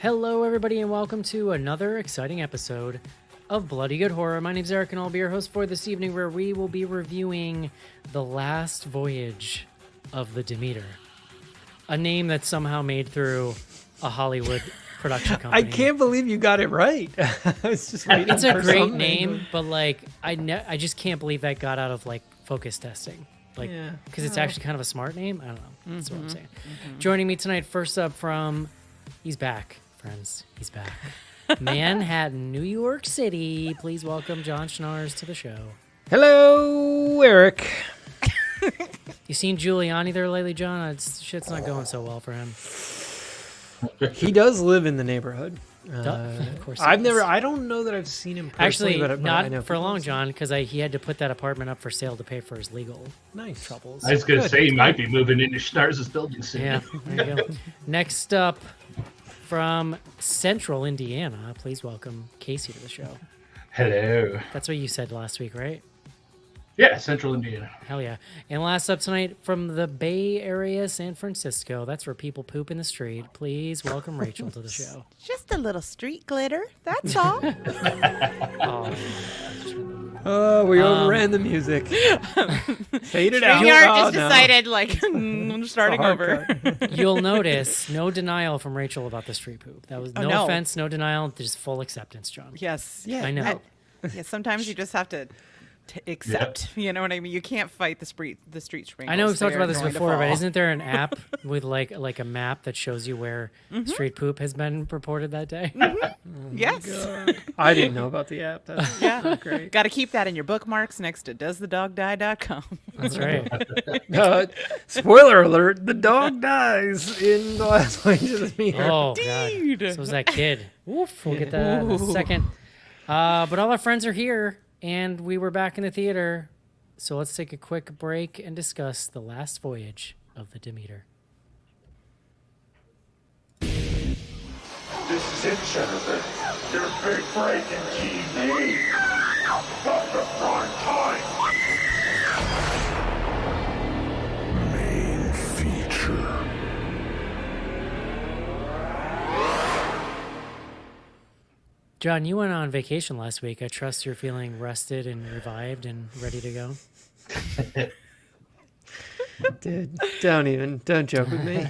Hello, everybody, and welcome to another exciting episode of Bloody Good Horror. My name's Eric, and I'll be your host for this evening, where we will be reviewing The Last Voyage of the Demeter, a name that's somehow made through a Hollywood production company. I can't believe you got it right. I was just waiting It's a for great something. name, but like I just can't believe that got out of like focus testing. Like, because it's actually kind of a smart name. I don't know. That's what I'm saying. Joining me tonight, first up he's back, friends. He's back. Manhattan, New York City. Please welcome John Schnars to the show. Hello, Eric. You seen Giuliani there lately, John? Shit's not going so well for him. He does live in the neighborhood. Of course, I don't know that I've seen him personally, actually but not I know for long, John, because he had to put that apartment up for sale to pay for his legal troubles. I was going to say he might be moving into Schnars' building soon. Yeah, there you go. Next up, from Central Indiana, please welcome Casey to the show. Hello. That's what you said last week, right? Yeah, Central Indiana. Hell yeah. And last up tonight, from the Bay Area, San Francisco, that's where people poop in the street. Please welcome Rachel to the show. Just a little street glitter, that's all. We overran the music. Fade it out. StreamYard Oh, just no. decided, I'm starting Hard over. cut. You'll notice no denial from Rachel about the street poop. That was no no. offense, no denial, just full acceptance, John. Yes. Yeah, I know. Yeah, sometimes you just have to accept. You know what I mean? You can't fight the street sprinkles. I know we've talked They about are this going to before, but fall. isn't there an app with like a map that shows you where street poop has been reported that day? Yes. I didn't know about the app. That's Yeah. great. Got to keep that in your bookmarks next to doesthedogdie.com. That's right. Spoiler alert, the dog dies in the last Voyage of the Demeter. Oh, God. So was that kid. Oof, we'll get that in a second. But all our friends are here, and we were back in the theater. So let's take a quick break and discuss The Last Voyage of the Demeter. This is it, Jennifer. Your big break in TV. From the front time. Main feature. John, you went on vacation last week. I trust you're feeling rested and revived and ready to go. Dude, don't joke with me.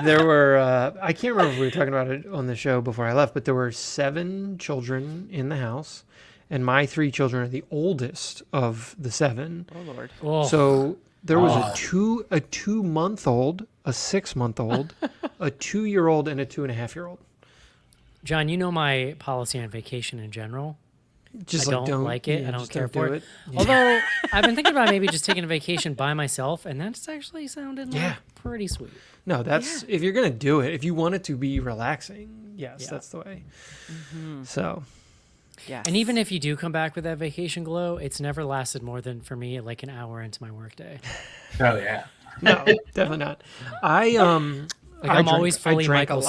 There were, I can't remember if we were talking about it on the show before I left, but there were 7 children in the house, and my 3 children are the oldest of the 7. Oh, Lord. Oh, So there was a 2-month-old, a 6-month-old, a 2-year-old, and a 2.5-year-old. John, you know my policy on vacation in general. Just I like, don't like it. yeah, I don't just care do for it. Yeah. Although I've been thinking about maybe just taking a vacation by myself, and that's actually sounded like Yeah. pretty sweet. No, that's if you're gonna do it. If you want it to be relaxing, yes, Yeah. that's the way. So Yes. And even if you do come back with that vacation glow, it's never lasted more than, for me, like an hour into my workday. Oh, yeah. no, definitely not. I'm always fully drank a Michael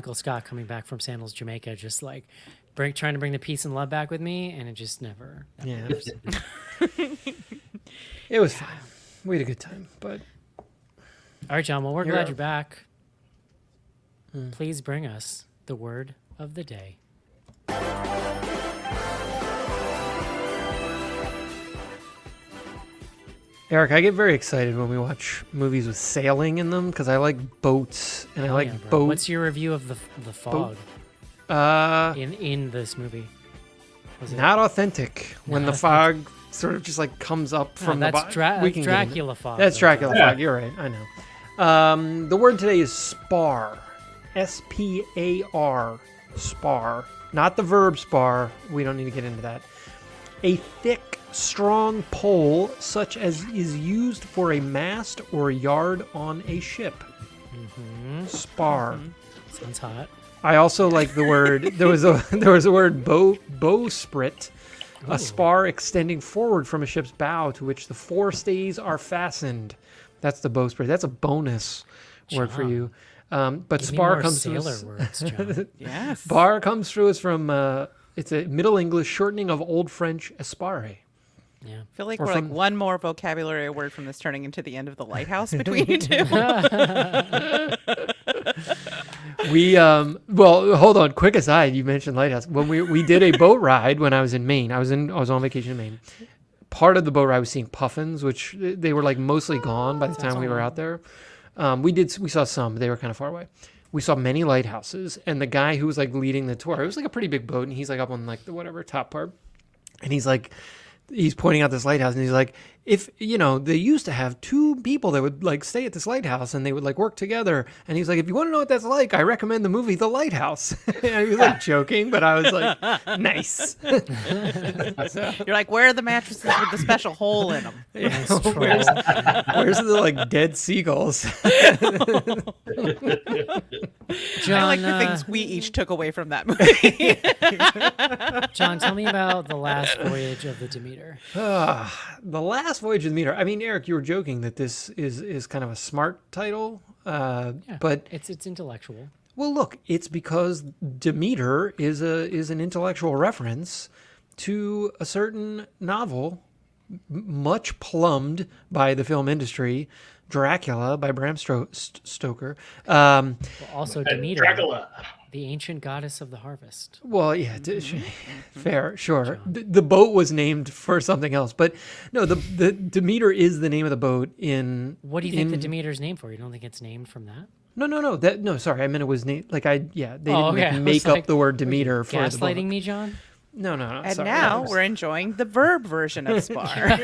lot. Scott coming back from Sandals, Jamaica, just like trying to bring the peace and love back with me, and it just never. Yeah, it was fine. We had a good time, but All right, John. Well, we're You're glad up. you're back. Please bring us the word of the day. Eric, I get very excited when we watch movies with sailing in them because I like boats and I Oh, like yeah, bro. boats. What's your review of the fog in this movie? Was it? Not authentic when the fog sort of just like comes up No, from the that's bottom. that's Dracula fog. That's though, Dracula John. fog. You're right. I know. The word today is spar. S-P-A-R. Spar. Not the verb spar. We don't need to get into that. A thick, strong pole such as is used for a mast or yard on a ship. Spar. Sounds hot. I also like the word. There was a word bowsprit, a spar extending forward from a ship's bow to which the forestays are fastened. That's the bowsprit. That's a bonus word for John. you. But Give me spar more comes to sailor us. words, John. Yes. Spar comes through us from. It's a Middle English shortening of Old French aspare. Yeah. I feel like Or we're from- like one more vocabulary word from this turning into the end of the lighthouse between you two. Well, hold on. Quick aside, you mentioned Lighthouse. When we did a boat ride when I was in Maine. I was on vacation in Maine. Part of the boat ride was seeing puffins, which they were like mostly gone by the time we were out there. We saw some. They were kind of far away. We saw many lighthouses, and the guy who was like leading the tour, it was like a pretty big boat, and he's like up on like the whatever top part, and he's pointing out this lighthouse, and he's like, if they used to have two people that would like stay at this lighthouse, and they would like work together, and he's like, if you want to know what that's like, I recommend the movie The Lighthouse. And he was like joking, but I was like, nice. You're like, where are the mattresses with the special hole in them? Nice where's troll. the like dead seagulls? John, I like the things we each took away from that movie. John, tell me about the last voyage of the Demeter. The Last Voyage of the Demeter. I mean, Eric, you were joking that this is kind of a smart title, Yeah, but it's intellectual. well, look, it's because Demeter is an intellectual reference to a certain novel, much plumbed by the film industry, Dracula by Bram Stoker. Well, also Demeter, Dracula. the ancient goddess of the harvest. Well, yeah, fair, sure. The boat was named for something else, but no, the Demeter is the name of the boat in. What do you think the Demeter's named for? You don't think it's named from that? No. Sorry, I meant it was named they didn't okay. I was make up like, the word Demeter for the gaslighting book. me, John? No. And sorry. now we're enjoying the verb version of Spar.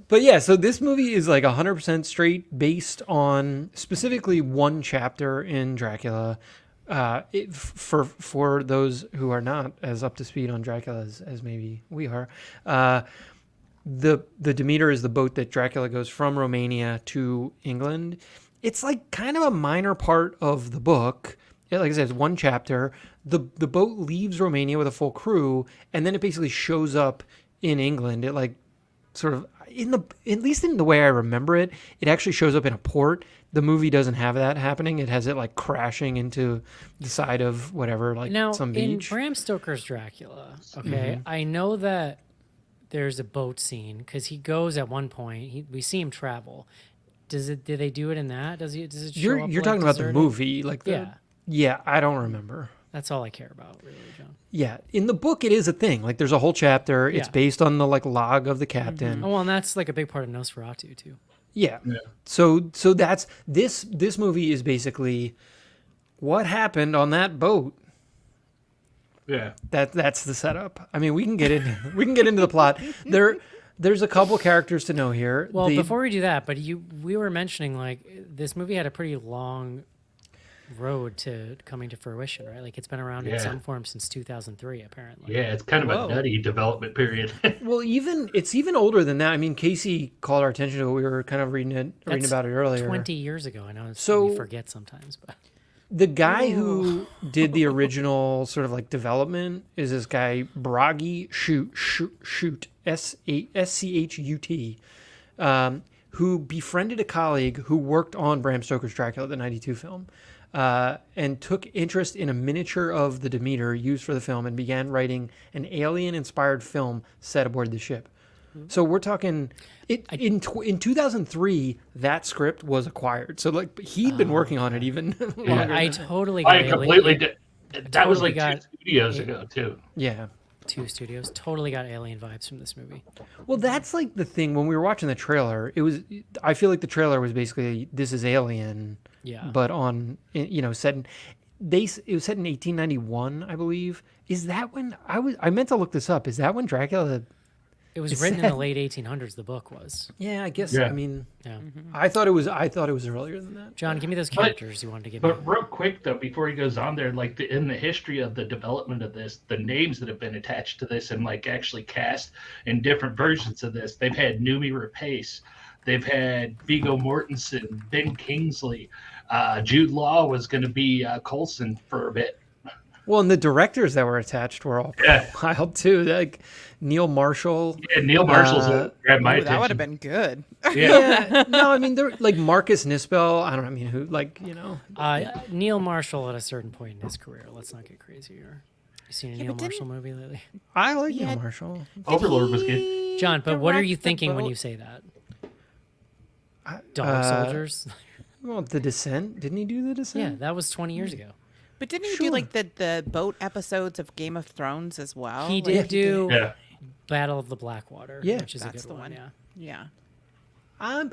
But yeah, so this movie is like 100% straight based on specifically one chapter in Dracula. For those who are not as up to speed on Dracula as maybe we are, the Demeter is the boat that Dracula goes from Romania to England. It's like kind of a minor part of the book. Like I said, it's one chapter. The boat leaves Romania with a full crew, and then it basically shows up in England. It like sort of at least in the way I remember it, it actually shows up in a port. The movie doesn't have that happening. It has it like crashing into the side of whatever, like Now, some in beach. Bram Stoker's Dracula, okay, I know that there's a boat scene because he goes at one point. We see him travel. Did they do it in that? Does it show You're up, talking about the deserted? movie, like yeah. I don't remember. That's all I care about, really, John. Yeah, in the book it is a thing. Like there's a whole chapter. It's Yeah. based on the like log of the captain. Oh, well, and that's like a big part of Nosferatu too. Yeah. So that's this movie is basically what happened on that boat. Yeah. That's the setup. I mean, we can get into the plot. There's a couple characters to know here. Well, before we do that, but we were mentioning like this movie had a pretty long road to coming to fruition, right? Like it's been around in some form since 2003, apparently. Yeah, it's kind of a nutty development period. Well, it's even older than that. I mean, Casey called our attention to it. We were kind of reading about it earlier. 20 years ago. I know we forget sometimes, but the guy who did the original sort of like development is this guy Bragi Shoot Schut, who befriended a colleague who worked on Bram Stoker's Dracula, the '92 film, and took interest in a miniature of the Demeter used for the film and began writing an alien-inspired film set aboard the ship. So we're talking in 2003 that script was acquired. So like he'd been working on it even longer. I than totally I got completely did. That was totally like 2 studios ago too. yeah. 2 studios. Totally got alien vibes from this movie. Well, that's like the thing when we were watching the trailer. I feel like the trailer was basically this is Alien, but on set in it was set in 1891, I believe. Is that when I meant to look this up? Is that when Dracula? It was written in the late 1800s. The book was. Yeah, I guess. Yeah. I mean, Yeah. I thought it was earlier than that. John, give me those characters you wanted to give me. But real quick though, before he goes on there, like in the history of the development of this, the names that have been attached to this and like actually cast in different versions of this, they've had Noomi Rapace, they've had Viggo Mortensen, Ben Kingsley, Jude Law was going to be Coulson for a bit. Well, and the directors that were attached were all wild too. Like Neil Marshall. Yeah, Neil Marshall's grabbed my attention. That would have been good. Yeah. No, I mean they're like Marcus Nispel. I don't know. I mean who Neil Marshall at a certain point in his career. Let's not get crazy here. You seen a Neil Marshall movie lately? I like Neil Marshall. Overlord was good. John, but what are direct you the thinking when boat? you say that? Dog soldiers. Well, The Descent. Didn't he do The Descent? Yeah, that was 20 years ago. But didn't he do like the boat episodes of Game of Thrones as well? He Like, did do Yeah. Battle of the Blackwater, Yeah. which is a That's good the one. one. Yeah. Yeah.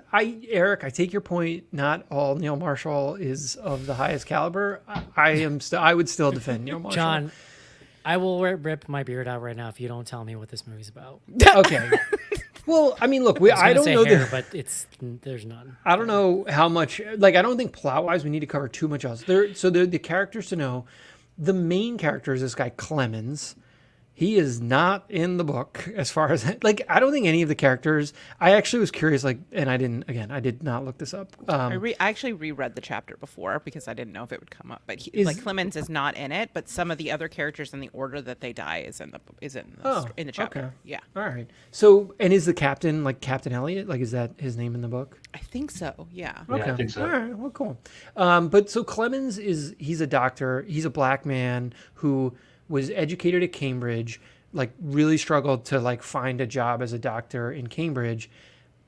Eric, I take your point. Not all Neil Marshall is of the highest caliber. I would still defend Neil Marshall. John, I will rip my beard out right now if you don't tell me what this movie's about. Okay. Well, I mean, look, I don't say know hair, but there's none. I don't know how much. Like, I don't think plot-wise we need to cover too much else. The characters to know. The main character is this guy Clemens. He is not in the book as far as like I don't think any of the characters. I actually was curious, like, and I did not look this up. I actually reread the chapter before because I didn't know if it would come up. But Clemens is not in it, but some of the other characters in the order that they die is in the chapter. Okay. Yeah, All right. So, and is the captain like Captain Elliot? Like, is that his name in the book? I think so. Yeah. Yeah, I think so. All right. Well, cool. But so Clemens he's a doctor. He's a black man who was educated at Cambridge, like really struggled to like find a job as a doctor in Cambridge.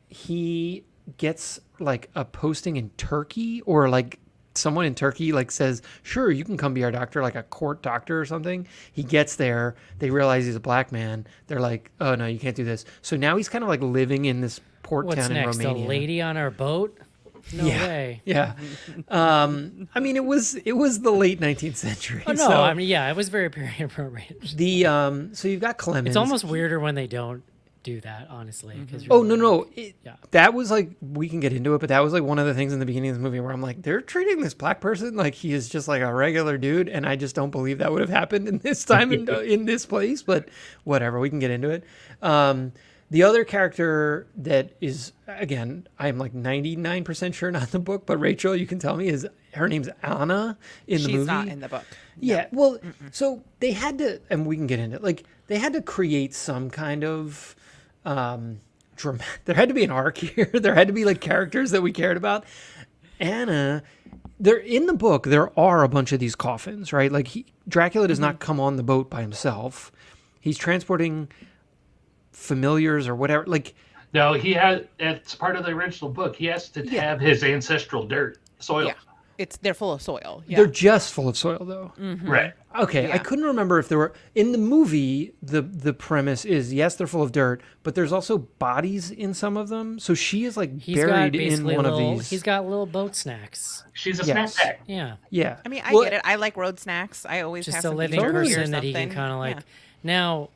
He gets like a posting in Turkey, or like someone in Turkey like says, sure, you can come be our doctor, like a court doctor or something. He gets there. They realize he's a black man. They're like, oh no, you can't do this. So now he's kind of like living in this port What's town next? in Romania. A lady on our boat? No way. Yeah. I mean, it was the late 19th century. Oh no, so I mean, yeah, it was very period appropriate. so you've got Clemens. It's almost weirder when they don't do that, honestly. Oh no. Yeah. That was like, we can get into it, but that was like one of the things in the beginning of the movie where I'm like, they're treating this black person like he is just like a regular dude, and I just don't believe that would have happened in this time in this place. But whatever, we can get into it. The other character that is, again, I'm like 99% sure not in the book, but Rachel, you can tell me, is her name's Anna in the movie. She's not in the book. Yeah, well, so they had to, and we can get into it, like, they had to create some kind of dramatic, there had to be an arc here. There had to be, like, characters that we cared about. Anna, in the book, there are a bunch of these coffins, right? Like, Dracula does not come on the boat by himself. He's transporting familiars or whatever. Like, No, it's part of the original book. He has to have his ancestral dirt, soil. Yeah, they're full of soil. Yeah. they're just full of soil, though. Right. Okay, I couldn't remember if there were in the movie. The premise is yes, they're full of dirt, but there's also bodies in some of them. So she is like He's got buried in basically one of little, these. He's got little boat snacks. She's a Yes. snapback. Yeah. Yeah, I mean, I Well, get it. I like road snacks. I always Just have a some living jerky or person that he can something. kind of like. Yeah. Now,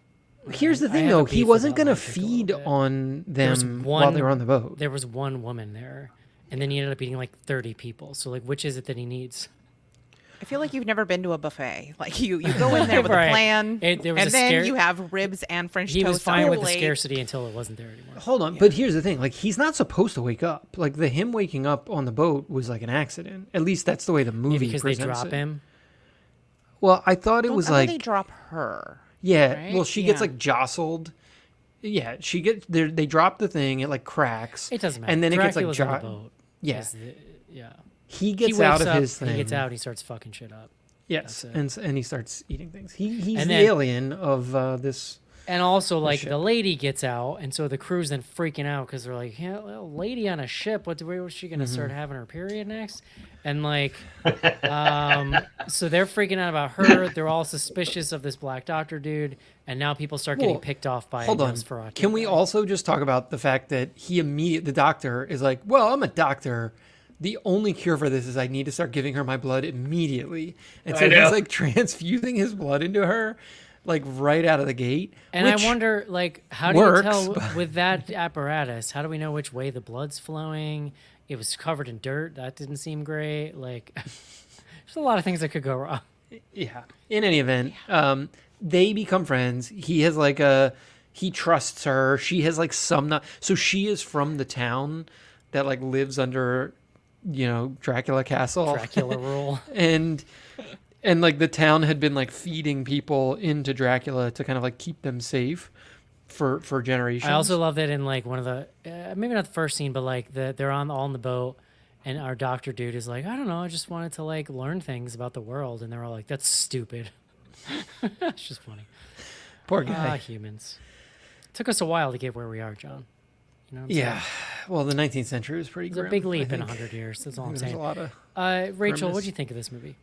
Here's the I thing, have a though. He beef wasn't about going to Magic a little feed bit. on was them while they were on the boat. there was one woman there, and then he ended up eating like 30 people. So, like, which is it that he needs? I feel like you've never been to a buffet. Like you go in there with Right. a plan, There was and a then you have ribs and French He toast. was fine on with your the plate. scarcity until it wasn't there anymore. Hold on, but here's the thing: like, he's not supposed to wake up. Like, him waking up on the boat was like an accident. At least that's the way the movie Maybe because they presents drop it. him. Well, I thought it was I thought like they drop her. Yeah, right? well, she gets Yeah. like jostled. Yeah, she gets there. They drop the thing. It like cracks. It doesn't matter. And then it gets like Dracula's on the boat. Yeah, Yeah. he He gets wakes out of up, his thing. He gets out and he starts fucking shit up. Yes, That's and he starts eating things. He's And the then- alien of this. And also, like, ship. the lady gets out, and so the crew's then freaking out because they're like, yeah, well, lady on a ship, what's she going to start having her period next? And, like, so they're freaking out about her. They're all suspicious of this black doctor dude, and now people start getting Well, picked off by Hold on. Nosferatu Can we guy. also just talk about the fact that the doctor is like, well, I'm a doctor. The only cure for this is I need to start giving her my blood immediately. And so I know. he's like transfusing his blood into her, like right out of the gate. And which I wonder, like, how do works, you tell but- with that apparatus? How do we know which way the blood's flowing? It was covered in dirt. That didn't seem great. Like, there's a lot of things that could go wrong. Yeah. In any event, they become friends. He has like he trusts her. She has like so she is from the town that like lives under, Dracula Castle. Dracula rule. and like the town had been like feeding people into Dracula to kind of like keep them safe for generations. I also love that in like one of the maybe not the first scene, but like they're all on the boat, and our doctor dude is like, I don't know, I just wanted to like learn things about the world, and they're all like, that's stupid. It's just funny. Poor guy. Humans. It took us a while to get where we are, John. You know what I'm saying? Yeah. Well, the 19th century was pretty It's a grim, big I leap in think. 100 years. That's all I'm There's saying. a lot of Rachel, grimness. what do you think of this movie?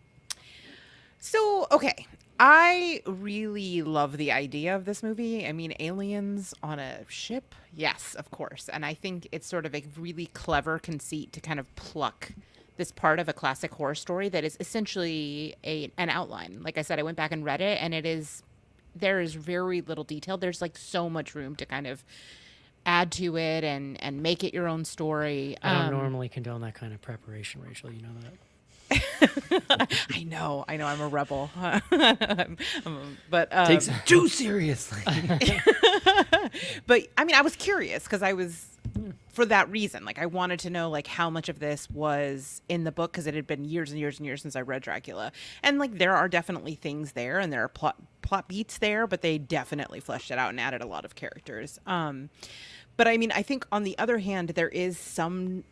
So, okay. I really love the idea of this movie. I mean, aliens on a ship? Yes, of course. And I think it's sort of a really clever conceit to kind of pluck this part of a classic horror story that is essentially an outline. Like I said, I went back and read it, and there is very little detail. There's like so much room to kind of add to it and make it your own story. I don't normally condone that kind of preparation, Rachel. You know that. I know. I'm a rebel. But takes it too seriously. but I mean, I was curious because for that reason, like I wanted to know like how much of this was in the book because it had been years and years and years since I read Dracula, and like there are definitely things there and there are plot beats there, but they definitely fleshed it out and added a lot of characters. But I mean, I think on the other hand, there is some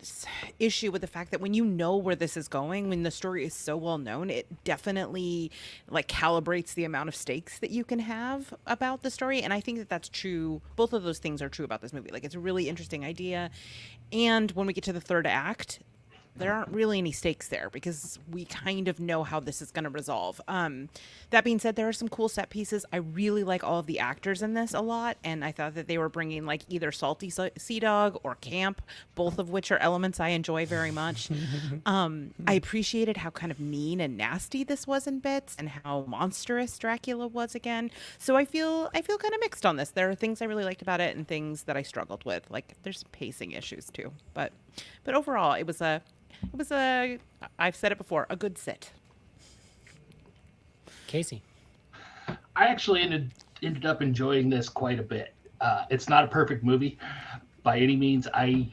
issue with the fact that when you know where this is going, when the story is so well known, it definitely like calibrates the amount of stakes that you can have about the story. And I think that that's true. Both of those things are true about this movie. Like it's a really interesting idea. And when we get to the third act, there aren't really any stakes there because we kind of know how this is going to resolve. That being said, there are some cool set pieces. I really like all of the actors in this a lot, and I thought that they were bringing like either Salty Sea Dog or Camp, both of which are elements I enjoy very much. I appreciated how kind of mean and nasty this was in bits, and how monstrous Dracula was again. So I feel kind of mixed on this. There are things I really liked about it and things that I struggled with. Like there's some pacing issues too, but overall it was a I've said it before, a good sit. Casey. I actually ended up enjoying this quite a bit. It's not a perfect movie by any means. I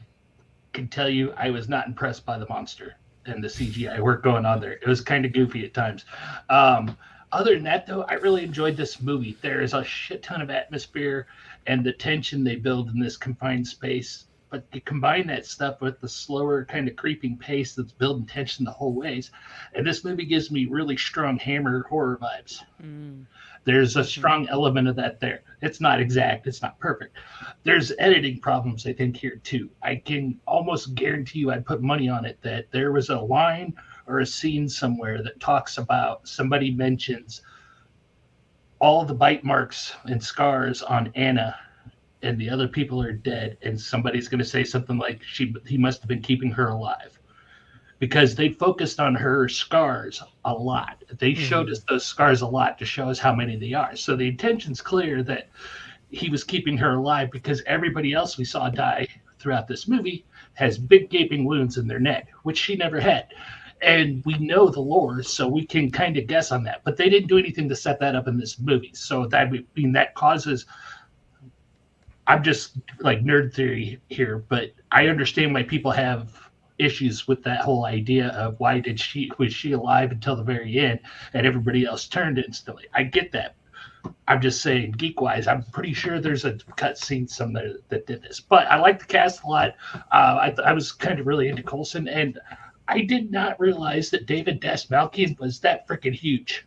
can tell you I was not impressed by the monster and the CGI work going on there. It was kind of goofy at times. Other than that, though, I really enjoyed this movie. There is a shit ton of atmosphere and the tension they build in this confined space. But you combine that stuff with the slower kind of creeping pace that's building tension the whole ways. And this movie gives me really strong Hammer horror vibes. There's a strong element of that there. It's not exact. It's not perfect. There's editing problems, I think, here too. I can almost guarantee you I'd put money on it that there was a line or a scene somewhere that talks about, somebody mentions all the bite marks and scars on Anna and the other people are dead, and somebody's going to say something like he must have been keeping her alive, because they focused on her scars a lot. They showed us those scars a lot to show us how many they are. So the intention's clear that he was keeping her alive, because everybody else we saw die throughout this movie has big gaping wounds in their neck, which she never had. And we know the lore, so we can kind of guess on that. But they didn't do anything to set that up in this movie. So that causes... I'm just like nerd theory here, but I understand why people have issues with that whole idea of why was she alive until the very end and everybody else turned instantly. I get that. I'm just saying, geek wise, I'm pretty sure there's a cut scene somewhere that did this. But I like the cast a lot. I was kind of really into Coulson, and I did not realize that David Dastmalchian was that freaking huge.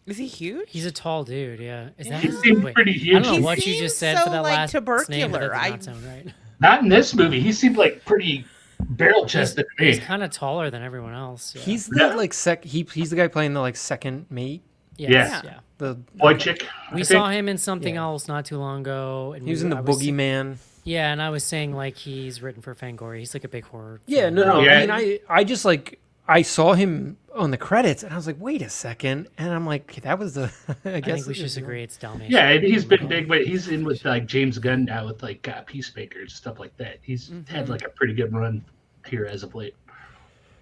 Is he huge? He's a tall dude, yeah. Is that He seemed pretty huge. I don't know He what you just said seems for that so, like, last name, but that tubercular. did not sound right. Not in this movie. He seemed like pretty barrel chested to me. He's kind of taller than everyone else. Yeah. He's the like he's the guy playing the like second mate. Yes, Yeah. yeah. Boy chick. We saw him in something else not too long ago. And He was in the Boogeyman. Yeah, and I was saying like he's written for Fangoria. He's like a big horror. Yeah, fan. no. Yeah. I mean, I just like I saw him on the credits, and I was like, wait a second, and I'm like, that was the. I guess think we should just agree it's Dalmatian. Yeah, and he's been big, but he's in with like James Gunn now with like Peacemakers, stuff like that. He's had like a pretty good run here as of late.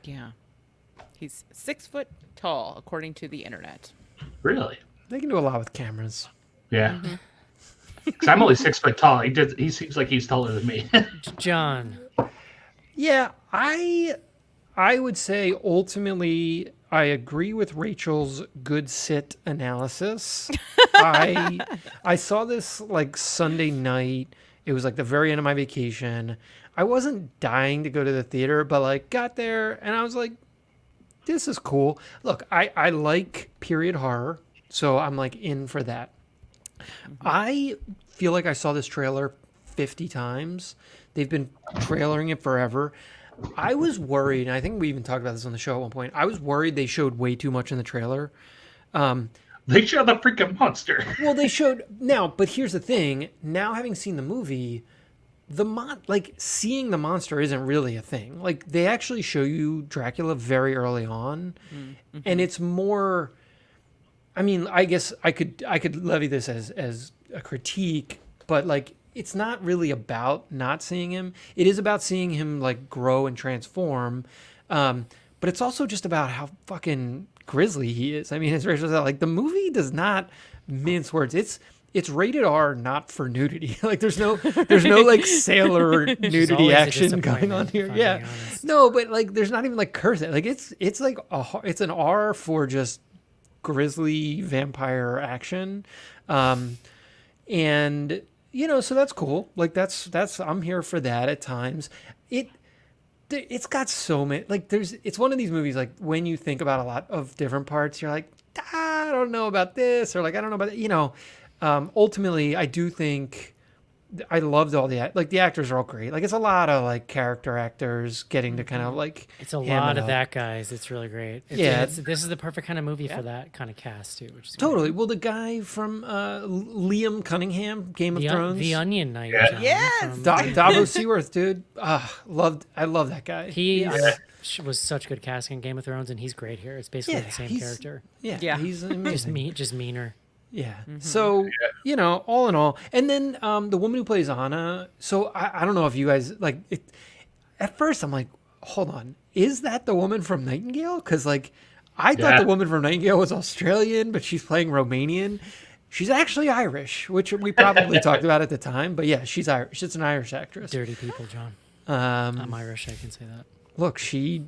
Yeah. He's 6 foot tall, according to the internet. Really? They can do a lot with cameras. Yeah. Because I'm only 6 foot tall. He seems like he's taller than me. John. Yeah, I would say ultimately I agree with Rachel's good sit analysis. I saw this like Sunday night. It was like the very end of my vacation. I wasn't dying to go to the theater, but like got there and I was like, this is cool. Look, I like period horror, so I'm like in for that. I feel like I saw this trailer 50 times. They've been trailering it forever. I was worried, and I think we even talked about this on the show at one point. I was worried they showed way too much in the trailer. They show the freaking monster. Well, they showed now, but here's the thing. Now, having seen the movie, seeing the monster isn't really a thing. Like, they actually show you Dracula very early on, and it's more. I mean, I guess I could levy this as a critique, but like, it's not really about not seeing him. It is about seeing him like grow and transform, but it's also just about how fucking grisly he is. I mean, as Rachel said, like, the movie does not mince words. It's rated R, not for nudity. Like, there's no like sailor nudity action going on here. Yeah, no, but like, there's not even like cursing. Like, it's like it's an R for just grisly vampire action, and so that's cool. Like, that's I'm here for that at times. It's got so many, like, it's one of these movies, like, when you think about a lot of different parts, you're like, I don't know about this, or like, I don't know about that. Ultimately, I do think I loved all the actors are all great. Like, it's a lot of like character actors getting to kind of like, it's a lot of that, guys. It's really great. This is the perfect kind of movie for that kind of cast too, which is totally great. Well, the guy from Liam Cunningham, Game of Thrones, the Onion Knight. Yeah. Yes! Davos Seaworth, dude. I love that guy. He was such good casting in Game of Thrones, and he's great here. It's basically the same character. Yeah, he's amazing. just meaner. Yeah. So, all in all. And then the woman who plays Anna. So I don't know if you guys like it. At first, I'm like, hold on. Is that the woman from Nightingale? Because like, I thought the woman from Nightingale was Australian, but she's playing Romanian. She's actually Irish, which we probably talked about at the time. But yeah, she's Irish. She's an Irish actress. Dirty people, John. I'm Irish. I can say that. Look, she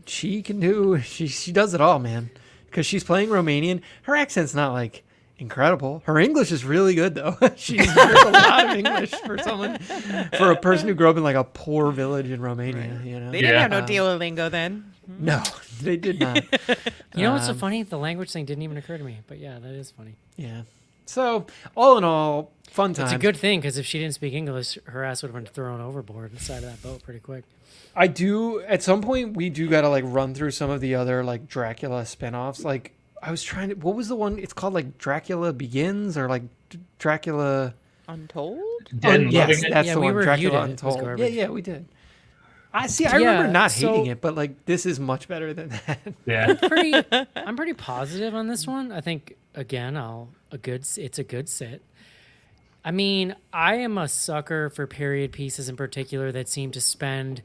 can do. She does it all, man. Because she's playing Romanian. Her accent's not like incredible. Her English is really good, though. She's heard a lot of English for a person who grew up in like a poor village in Romania. Right. They didn't have no Duolingo then. No, they did not. What's so funny? The language thing didn't even occur to me. But yeah, that is funny. Yeah. So all in all, fun time. It's a good thing, because if she didn't speak English, her ass would have been thrown overboard inside of that boat pretty quick. I do. At some point, we do got to like run through some of the other like Dracula spinoffs. Like, I was trying to. What was the one? It's called like Dracula Begins or like Dracula Untold. Yes, that's the one. Dracula it. Untold. Yeah, we did. I remember not hating it, but like, this is much better than that. Yeah. I'm pretty positive on this one. I think again, it's a good sit. I mean, I am a sucker for period pieces in particular that seem to spend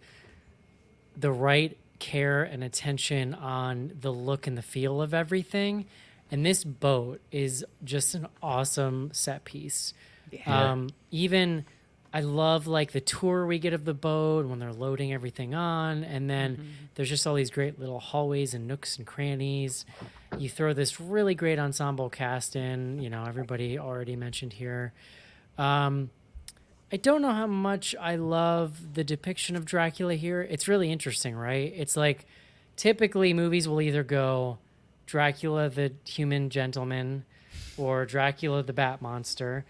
the right care and attention on the look and the feel of everything. And this boat is just an awesome set piece. Yeah. Even I love like the tour we get of the boat when they're loading everything on. And then there's just all these great little hallways and nooks and crannies. You throw this really great ensemble cast in, everybody already mentioned here. I don't know how much I love the depiction of Dracula here. It's really interesting, right? It's like typically movies will either go Dracula the human gentleman or Dracula the bat monster.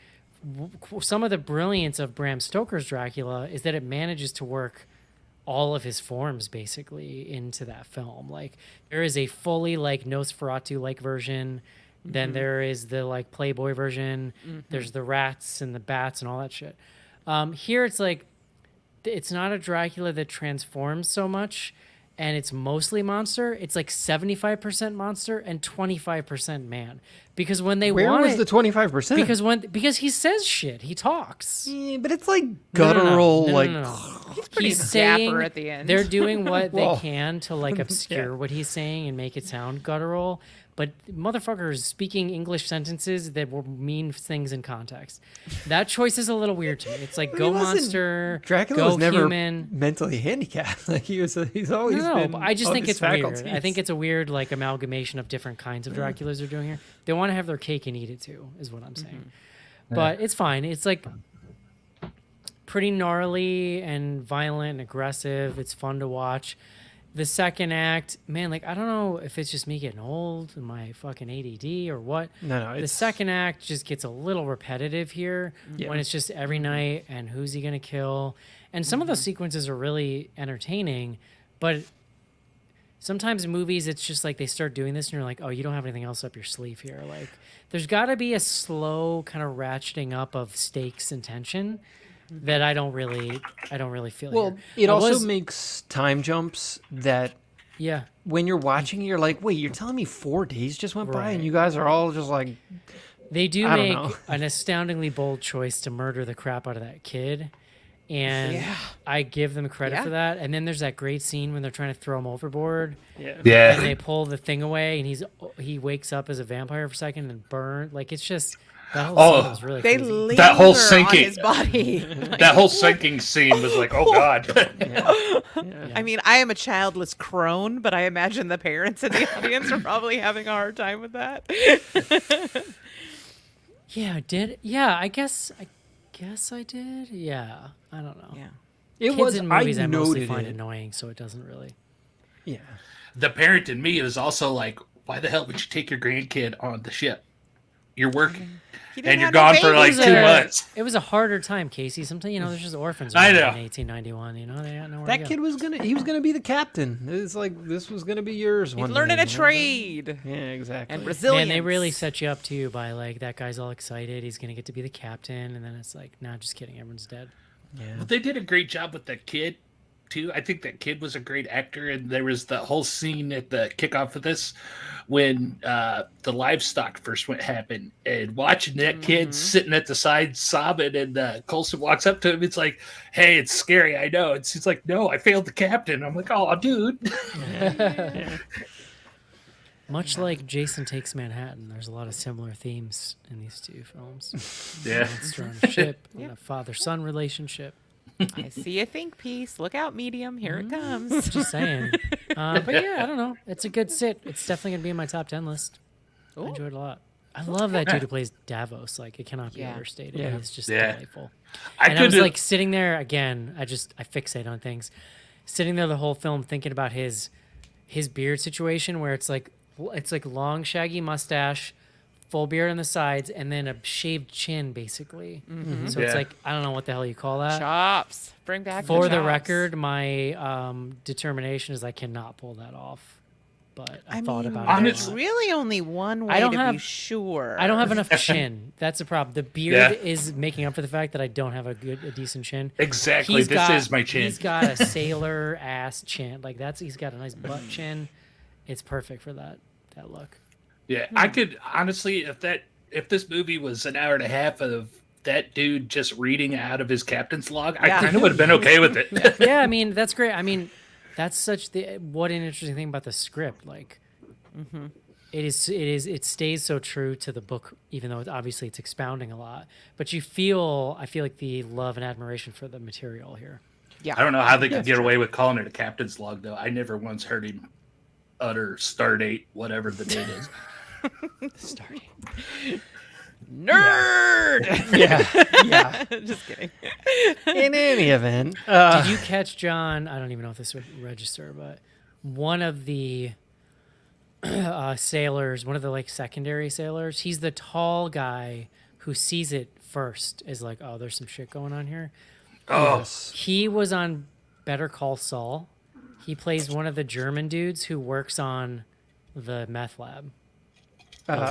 Some of the brilliance of Bram Stoker's Dracula is that it manages to work all of his forms basically into that film. Like, there is a fully like Nosferatu-like version. Then there is the like Playboy version. There's the rats and the bats and all that shit. Here it's like, it's not a Dracula that transforms so much, and it's mostly monster. It's like 75% monster and 25% man. Because when they Where want was the 25%? Because he says shit, he talks. Yeah, but it's like guttural, He's pretty dapper at the end. They're doing what they can to like obscure what he's saying and make it sound guttural. But motherfucker is speaking English sentences that will mean things in context. That choice is a little weird to me. It's like, go monster, Dracula go was never human. Mentally handicapped. Like, he's always been. But I just think it's faculties. weird. I think it's a weird like amalgamation of different kinds of Draculas they're doing here. They want to have their cake and eat it too, is what I'm saying. But it's fine. It's like pretty gnarly and violent and aggressive. It's fun to watch. The second act, man, like I don't know if it's just me getting old and my fucking ADD or what. No, The second act just gets a little repetitive here when it's just every night and who's he gonna kill. And some of those sequences are really entertaining, but sometimes in movies it's just like they start doing this and you're like, oh, you don't have anything else up your sleeve here. Like there's got to be a slow kind of ratcheting up of stakes and tension that I don't really feel. Well, here. it also makes time jumps that yeah. when you're watching, you're like, wait, you're telling me 4 days just went by Right. and you guys are all just like, They do I don't make know. an astoundingly bold choice to murder the crap out of that kid. And I give them credit for that. And then there's that great scene when they're trying to throw him overboard. Yeah. And they pull the thing away and he wakes up as a vampire for a second and burned. Like it's just that whole scene was really They crazy. linger That whole on sinking- his body. That whole sinking scene was like, oh God. I mean, I am a childless crone, but I imagine the parents in the audience are probably having a hard time with that. Yeah, I did. Yeah, I guess I did. Yeah, I don't know. Yeah. it Kids was, in movies I mostly noted find it. annoying, so it doesn't really. Yeah. The parent in me is also like, why the hell would you take your grandkid on the ship? You're working. He didn't And you're have no gone for like babies 2 there. months. It was a harder time, Casey. Sometimes there's just orphans. I around know. In 1891, they got nowhere to That go. kid was he was gonna be the captain. It's like this was gonna be yours. He's one learning day, a you know? trade Yeah, exactly. and resilience. Man, they really set you up too by like that guy's all excited. He's gonna get to be the captain, and then it's like, nah, just kidding. Everyone's dead. Yeah. But they did a great job with that kid, too. I think that kid was a great actor. And there was the whole scene at the kickoff of this when the livestock first happened. And watching that kid sitting at the side sobbing, and Coulson walks up to him. It's like, hey, it's scary, I know. And he's like, no, I failed the captain. I'm like, oh, dude. Much like Jason Takes Manhattan, there's a lot of similar themes in these two films. Yeah. Monster on a ship, and a father-son relationship. I see a think piece. Look out, medium. Here it comes. Just saying. But yeah, I don't know. It's a good sit. It's definitely gonna be in my top 10 list. I enjoyed it a lot. I love that dude who plays Davos. Like it cannot be Yeah. overstated. Yeah. He's just Yeah. delightful. I And I was could like sitting there again. I fixate on things. Sitting there the whole film thinking about his beard situation, where it's like long shaggy mustache, full beard on the sides, and then a shaved chin, basically. So it's Yeah. like I don't know what the hell you call that. Chops. Bring back For the chops. record, my determination is I cannot pull that off. But I thought about it. honestly- a lot. Really, only one way I don't to be have- sure. I don't have enough chin. That's the problem. The beard is making up for the fact that I don't have a decent chin. Exactly. He's This got- is my chin. He's got a sailor ass chin. Like he's got a nice butt chin. It's perfect for that look. Yeah, I could honestly, if this movie was an hour and a half of that dude just reading out of his captain's log, I Yeah. kind of would have been okay with it. Yeah, I mean that's great. I mean, that's what an interesting thing about the script. Like, it stays so true to the book, even though obviously it's expounding a lot. But I feel like the love and admiration for the material here. Yeah. I don't know how they could get away with calling it a captain's log, though. I never once heard him utter star date, whatever the date is. Nerd. Yeah. Just kidding. In any event, Did you catch, John? I don't even know if this would register, but one of the sailors, one of the like secondary sailors, he's the tall guy who sees it first. Is like, oh, there's some shit going on here. Oh, yes. He was on Better Call Saul. He plays one of the German dudes who works on the meth lab.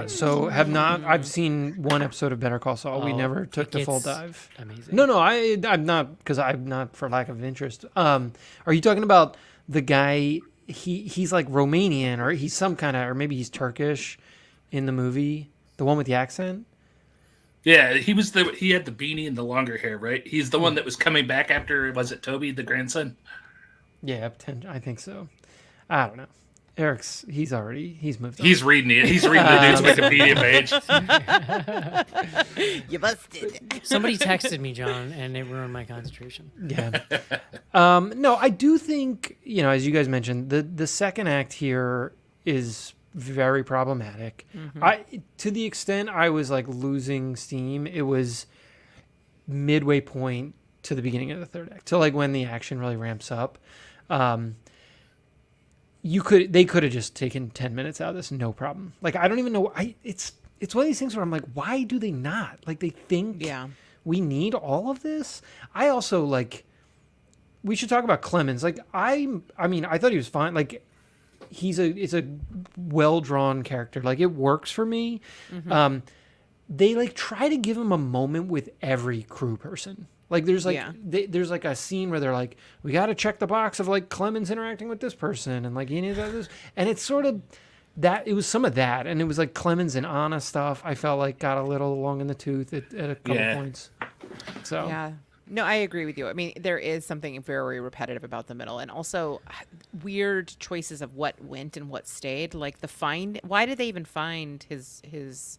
So I've seen one episode of Better Call Saul. We Oh, never took the full it's dive. Amazing. No, I'm not, because I'm not for lack of interest. Are you talking about the guy? He's like Romanian, or he's some kind of, or maybe he's Turkish in the movie, the one with the accent. yeah, he had the beanie and the longer hair, right? He's the one that was coming back after, was it Toby, the grandson? Yeah, I think so. I don't know. Eric's he's moved on. He's reading it. He's reading the dude's Wikipedia page. You busted. Somebody texted me, John, and it ruined my concentration. Yeah. No, I do think, as you guys mentioned, the second act here is very problematic. To the extent I was like losing steam, it was midway point to the beginning of the third act, to like when the action really ramps up. they could have just taken 10 minutes out of this, no problem. Like, I don't even know. It's one of these things where I'm like, why do they not? Like, they think we need all of this. I also, like, we should talk about Clemens. Like, I mean, I thought he was fine. Like, it's a well-drawn character. Like, it works for me. They, like, try to give him a moment with every crew person. Like, there's like there's like a scene where they're like, we got to check the box of like Clemens interacting with this person, and like he needs this, and it's sort of that. It was some of that, and it was like Clemens and Anna stuff. I felt like got a little long in the tooth at a couple points. So no, I agree with you. I mean, there is something very repetitive about the middle, and also weird choices of what went and what stayed. Like why did they even find his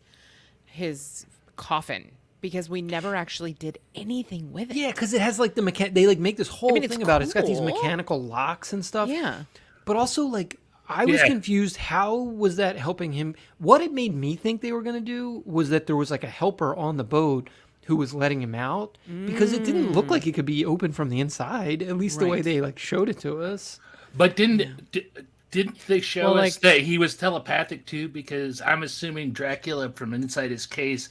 coffin? Because we never actually did anything with it. Yeah, because it has like they like make this whole thing about it. It's got these mechanical locks and stuff. Yeah. But also, like, I was confused. How was that helping him? What it made me think they were going to do was that there was like a helper on the boat who was letting him out, because it didn't look like it could be open from the inside, at least the way they like showed it to us. But didn't they show us that he was telepathic too? Because I'm assuming Dracula from inside his case.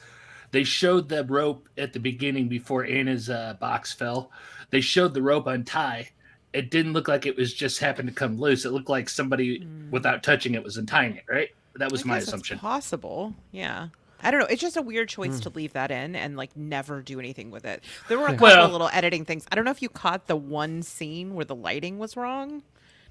They showed the rope at the beginning before Anna's box fell. They showed the rope untie. It didn't look like it was just happened to come loose. It looked like somebody, without touching it, was untying it, right? That was my assumption. It's possible, yeah. I don't know. It's just a weird choice to leave that in and like never do anything with it. There were a couple of little editing things. I don't know if you caught the one scene where the lighting was wrong.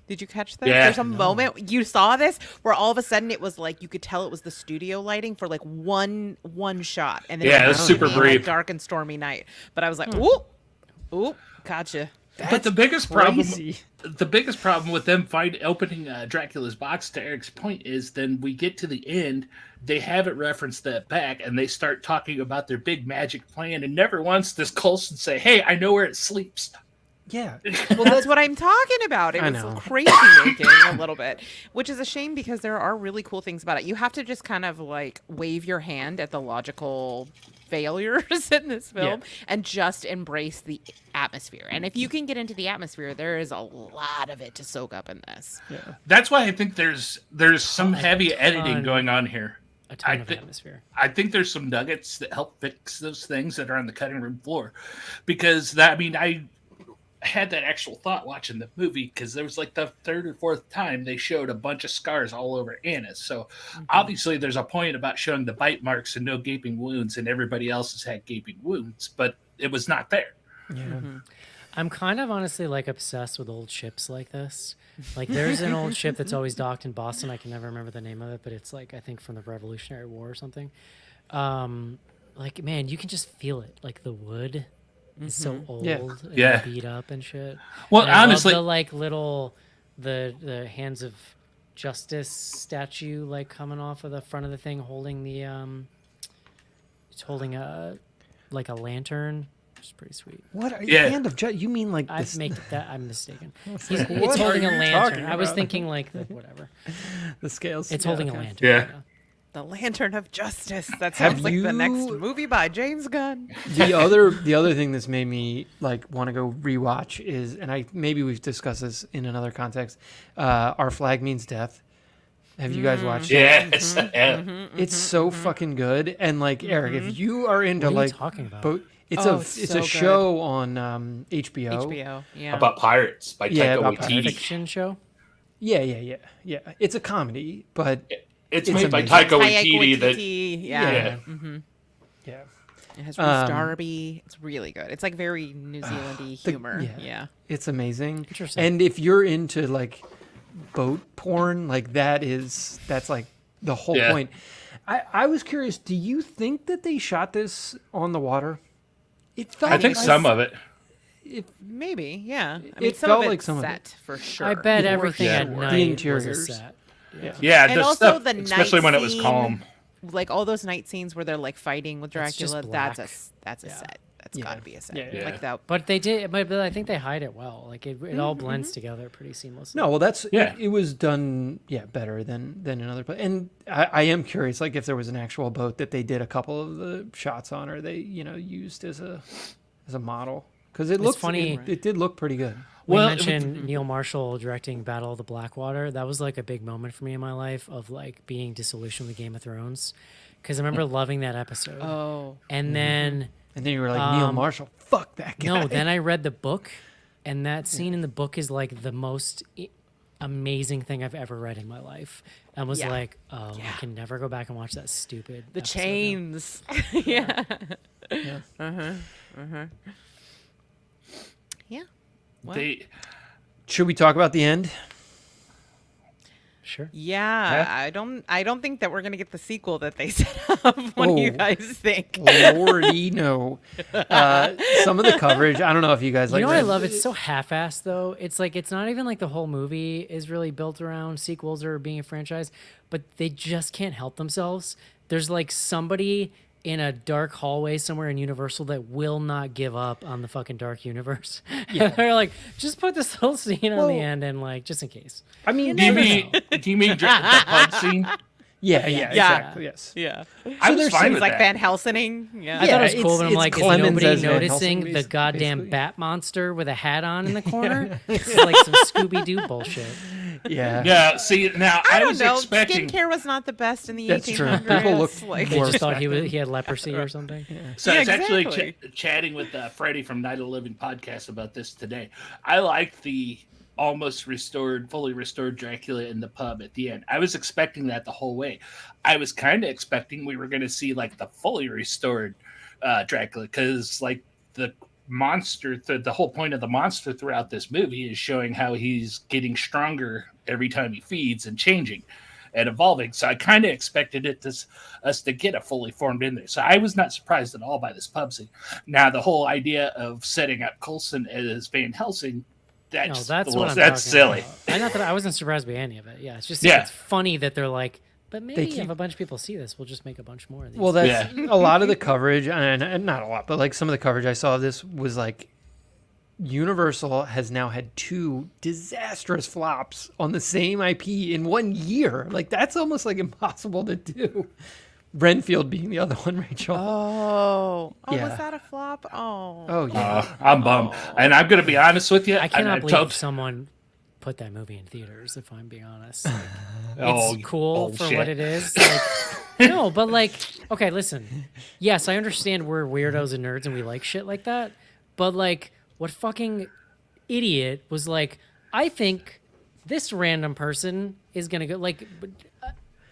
Did you catch that? Yeah. There's a moment you saw this where all of a sudden it was like you could tell it was the studio lighting for like one shot, and then it was super brief, like dark and stormy night. But I was like, ooh, gotcha. But the biggest problem with them opening Dracula's box, to Eric's point, is then we get to the end, they haven't referenced that back, and they start talking about their big magic plan, and never once does Coulson say, "Hey, I know where it sleeps." Yeah. Well, that's what I'm talking about. It was crazy making a little bit, which is a shame because there are really cool things about it. You have to just kind of like wave your hand at the logical failures in this film and just embrace the atmosphere. And if you can get into the atmosphere, there is a lot of it to soak up in this. Yeah. That's why I think there's some heavy editing going on here. A ton of atmosphere. I think there's some nuggets that help fix those things that are on the cutting room floor, because I had that actual thought watching the movie, because there was like the third or fourth time they showed a bunch of scars all over Anna. So obviously there's a point about showing the bite marks and no gaping wounds, and everybody else has had gaping wounds, but it was not there. Yeah. I'm kind of honestly like obsessed with old ships like this. Like there's an old ship that's always docked in Boston. I can never remember the name of it, but it's like, I think from the Revolutionary War or something. Like, man, you can just feel it. Like the wood is so old and beat up and shit. Well, and honestly, I love the like little the hands of justice statue like coming off of the front of the thing, holding the it's holding a like a lantern, which is pretty sweet. What are hand of justice? You mean like I this? I'm mistaken. It's holding a lantern. I was thinking like whatever. The scales. It's holding a lantern. Yeah. The Lantern of Justice. That sounds like the next movie by James Gunn. The other thing that's made me like want to go rewatch is, and maybe we've discussed this in another context. Our Flag Means Death. Have you guys watched it? Yes. It's so fucking good. And like Eric, if you are into What are you like talking about? it's a show on HBO. HBO, yeah. About pirates by Taika about Waititi. Fiction show. Yeah. It's a comedy, but It's made by Taika Waititi. Yeah. It has Ruth Darby. It's really good. It's like very New Zealandy humor. Yeah. It's amazing. Interesting. And if you're into like boat porn, like that's like the whole point. I was curious, do you think that they shot this on the water? I think some of it. Maybe, yeah. I mean, It some felt of like it's some of set for sure. I bet everything at night The was interiors. a set. Yeah, And the also stuff, the especially night when it was scene, calm. Like all those night scenes where they're like fighting with It's just Dracula. black. That's a set. That's got to be a set. Yeah. Like that. But they did. But I think they hide it well. Like it all blends together pretty seamlessly. No, well, it was done, better than in other places. And I am curious, like if there was an actual boat that they did a couple of the shots on, or they used as a model, because it looked funny. It did look pretty good. We Well, mentioned Neil Marshall directing Battle of the Blackwater. That was like a big moment for me in my life of like being disillusioned with Game of Thrones, because I remember loving that episode. Oh. And then And then you were like, Neil Marshall, fuck that guy. no, then I read the book, and that scene in the book is like the most amazing thing I've ever read in my life. And was Yeah. like, oh, I can never go back and watch that stupid. The episode now. chains. Yeah. Yeah. Yeah. Well, They, Should we talk about the end? Sure. yeah, I don't think that we're gonna get the sequel that they set up. What do you Oh. guys think? Lordy, no. Some of the coverage, I don't know if you guys You like know what I read- love? It's so half-assed, though. It's like it's not even like the whole movie is really built around sequels or being a franchise, but they just can't help themselves. There's like somebody in a dark hallway somewhere in Universal that will not give up on the fucking dark universe. Yeah. They're like, just put this little scene on the end and like, just in case. I mean, do you mean the pub scene? yeah, exactly, yes. Yeah. I was fine He's with like that. Van Helsing. Yeah. I thought it was it's- cool, but I'm it's like, is Clemens nobody as Van noticing Helsing, the goddamn basically. bat monster with a hat on in the corner? It's like some Scooby-Doo bullshit. Yeah. Yeah, see, now I I don't was know. expecting. Skincare was not the best in the That's true. 1800s. People looked like They worse just thought back he then. had leprosy or something. So Yeah, I was actually exactly. chatting with Freddie from Night of the Living podcast about this today. I liked the almost restored, fully restored Dracula in the pub at the end. I was expecting that the whole way. I was kind of expecting we were going to see like the fully restored Dracula, because like the monster, the whole point of the monster throughout this movie is showing how he's getting stronger every time he feeds and changing and evolving. So I kind of expected us to get a fully formed in there. So I was not surprised at all by this pub scene. Now the whole idea of setting up Coulson as Van Helsing, No, that's well, what I'm that's talking silly. about. I wasn't surprised by any of it. Yeah, it's just Yeah. it's funny that they're like, but maybe keep- if a bunch of people see this, we'll just make a bunch more of these. Well, that's a lot of the coverage, and not a lot, but like some of the coverage I saw of this was like Universal has now had 2 disastrous flops on the same IP in 1 year. Like that's almost like impossible to do. Renfield being the other one, Rachel. Oh, Yeah. was that a flop? Oh, Oh yeah. I'm bummed. And I'm going to be honest with you. I cannot I believe told- someone put that movie in theaters. If I'm being honest, like, Oh, it's cool for bullshit. what it is. Like, no, but like, okay, listen. Yes, I understand we're weirdos and nerds and we like shit like that. But like, what fucking idiot was like? I think this random person is gonna go like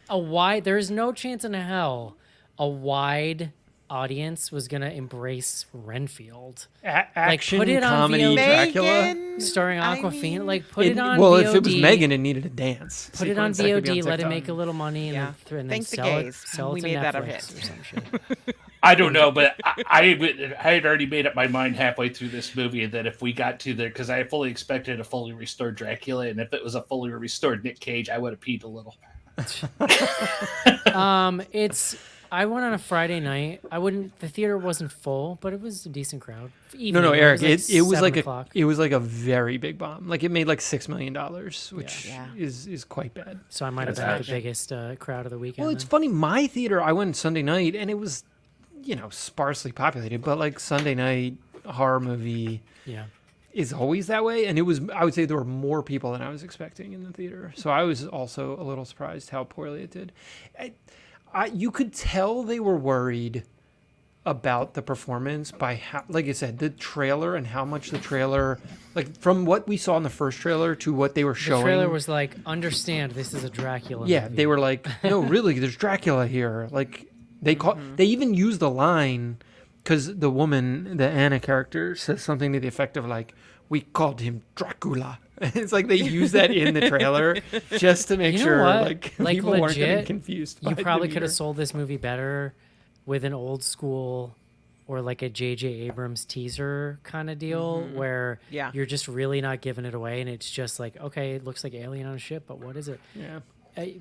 a wide. There is no chance in hell a wide audience was gonna embrace Renfield. Action put it on comedy VOD. Dracula. Megan, Starring I Aquafina, mean- like put it on well, VOD. if it was Megan, it needed a dance. Put it on sequence that could be VOD, let it TikTok. make a little money, and, Yeah. then Thank the sell gays. sell We it to made that a Netflix hit. or some shit. I don't know, but I had already made up my mind halfway through this movie that if we got to there, because I fully expected a fully restored Dracula, and if it was a fully restored Nick Cage, I would have peed a little. It's I went on a Friday night. I wouldn't. The theater wasn't full, but it was a decent crowd. No, Evening, Eric. was It was 7 like o'clock. it was like a very big bomb. Like it made like $6 million, which Yeah. is quite bad. So I might have That's been the actually- biggest crowd of the weekend. Well, it's then. funny. My theater, I went Sunday night, and it was, sparsely populated. But like Sunday night horror movie Yeah. is always that way, and it was. I would say there were more people than I was expecting in the theater. So I was also a little surprised how poorly it did. You could tell they were worried about the performance by how, like I said, the trailer and how much the trailer, like from what we saw in the first trailer to what they were The showing. trailer was like, understand this is a Dracula. Yeah, movie. they were like, no, really, there's Dracula here. Like they they even used the line because the woman, the Anna character, says something to the effect of like, "We called him Dracula." It's like they used that in the trailer just to make You know sure what? like Like, people weren't getting legit, confused. You by probably Demeter. could have sold this movie better with an old school or like a J.J. Abrams teaser kind of deal where Yeah. you're just really not giving it away and it's just like, okay, it looks like Alien on a ship, but what is it? Yeah.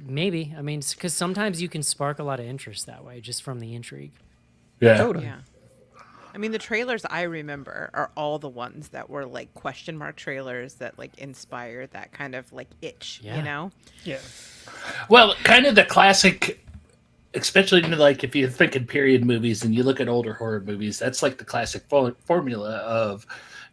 Maybe. I mean, because sometimes you can spark a lot of interest that way just from the intrigue. Yeah. Totally. Yeah. I mean, the trailers I remember are all the ones that were like question mark trailers that like inspired that kind of like itch, Yeah. you know? Yeah. Well, kind of the classic, especially like if you're thinking period movies and you look at older horror movies, that's like the classic formula of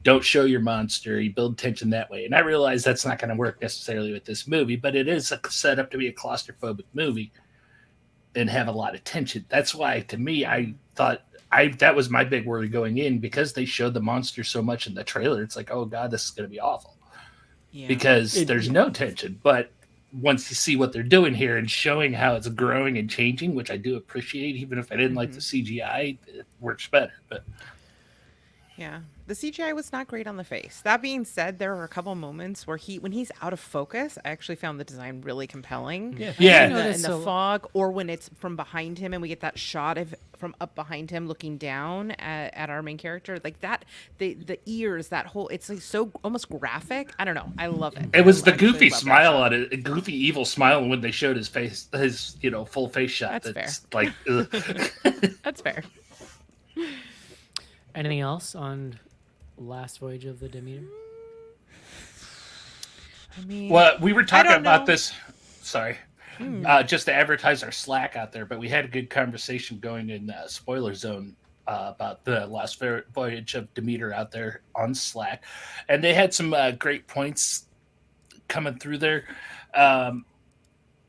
don't show your monster. You build tension that way. And I realize that's not going to work necessarily with this movie, but it is set up to be a claustrophobic movie and have a lot of tension. That's why, to me, I thought that was my big worry going in, because they showed the monster so much in the trailer. It's like, oh God, this is going to be awful. Yeah. Because there's no tension. But once you see what they're doing here and showing how it's growing and changing, which I do appreciate, even if I didn't like the CGI, it works better. But yeah, the CGI was not great on the face. That being said, there were a couple moments where when he's out of focus, I actually found the design really compelling. Yeah. In the fog, or when it's from behind him and we get that shot of from up behind him looking down at our main character, like that, the ears, that whole, it's like so almost graphic. I don't know. I love it. It was the goofy smile on it, a goofy evil smile when they showed his face, his full face shot. That's fair. Like, That's fair. Anything else on Last Voyage of the Demeter? I mean, well, we were talking about this. Sorry. Just to advertise our Slack out there, but we had a good conversation going in Spoiler Zone about the Last Voyage of Demeter out there on Slack, and they had some great points coming through there.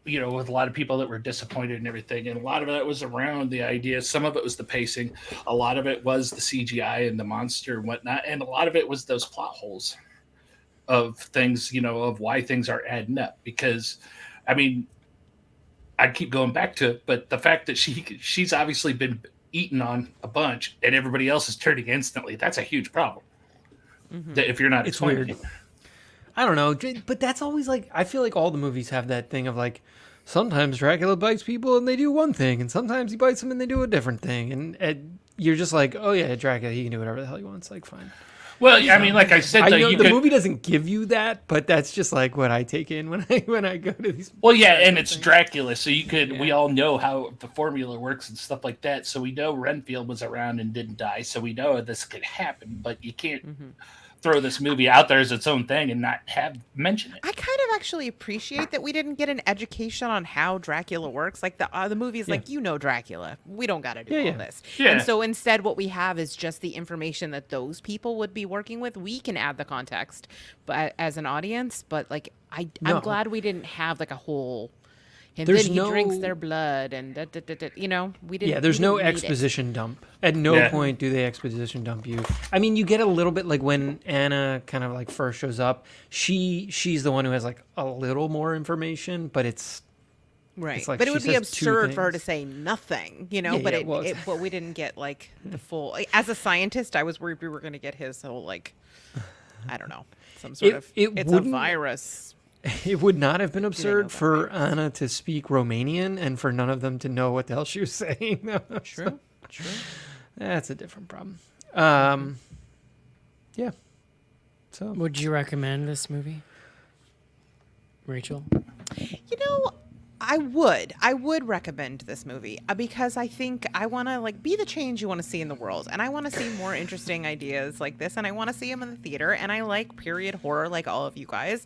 With a lot of people that were disappointed and everything, and a lot of it was around the idea. Some of it was the pacing, a lot of it was the CGI and the monster and whatnot, and a lot of it was those plot holes of things, of why things are adding up. Because, I mean, I keep going back to it, but the fact that she's obviously been eaten on a bunch and everybody else is turning instantly, that's a huge problem. That if you're not explaining it. I don't know, but that's always like, I feel like all the movies have that thing of like, sometimes Dracula bites people and they do one thing, and sometimes he bites them and they do a different thing. And you're just like, oh yeah, Dracula, he can do whatever the hell he wants. Like, fine. Well, I mean, like I said, I know the movie doesn't give you that, but that's just like what I take in when I go to these. Well, yeah, and it's Dracula, so we all know how the formula works and stuff like that. So we know Renfield was around and didn't die, so we know this could happen. But you can't throw this movie out there as its own thing and not mention it. I kind of actually appreciate that we didn't get an education on how Dracula works. Like the movie's like, Dracula. We don't got to do all this. Yeah. And so instead what we have is just the information that those people would be working with. We can add the context but as an audience, but like I'm glad we didn't have like a whole... And then he drinks their blood, and we didn't. Yeah, there's no exposition dump. At no point do they exposition dump you. I mean, you get a little bit like when Anna kind of like first shows up. She's the one who has like a little more information, but it's right. It's like but it would be absurd for her to say nothing, but we didn't get like the full. Like, as a scientist, I was worried we were going to get his whole like, I don't know, some sort of. It's a virus. It would not have been absurd for Anna to speak Romanian and for none of them to know what the hell she was saying. True. That's a different problem. Yeah. So, would you recommend this movie, Rachel? I would recommend this movie because I think I want to like be the change you want to see in the world, and I want to see more interesting ideas like this, and I want to see them in the theater, and I like period horror like all of you guys.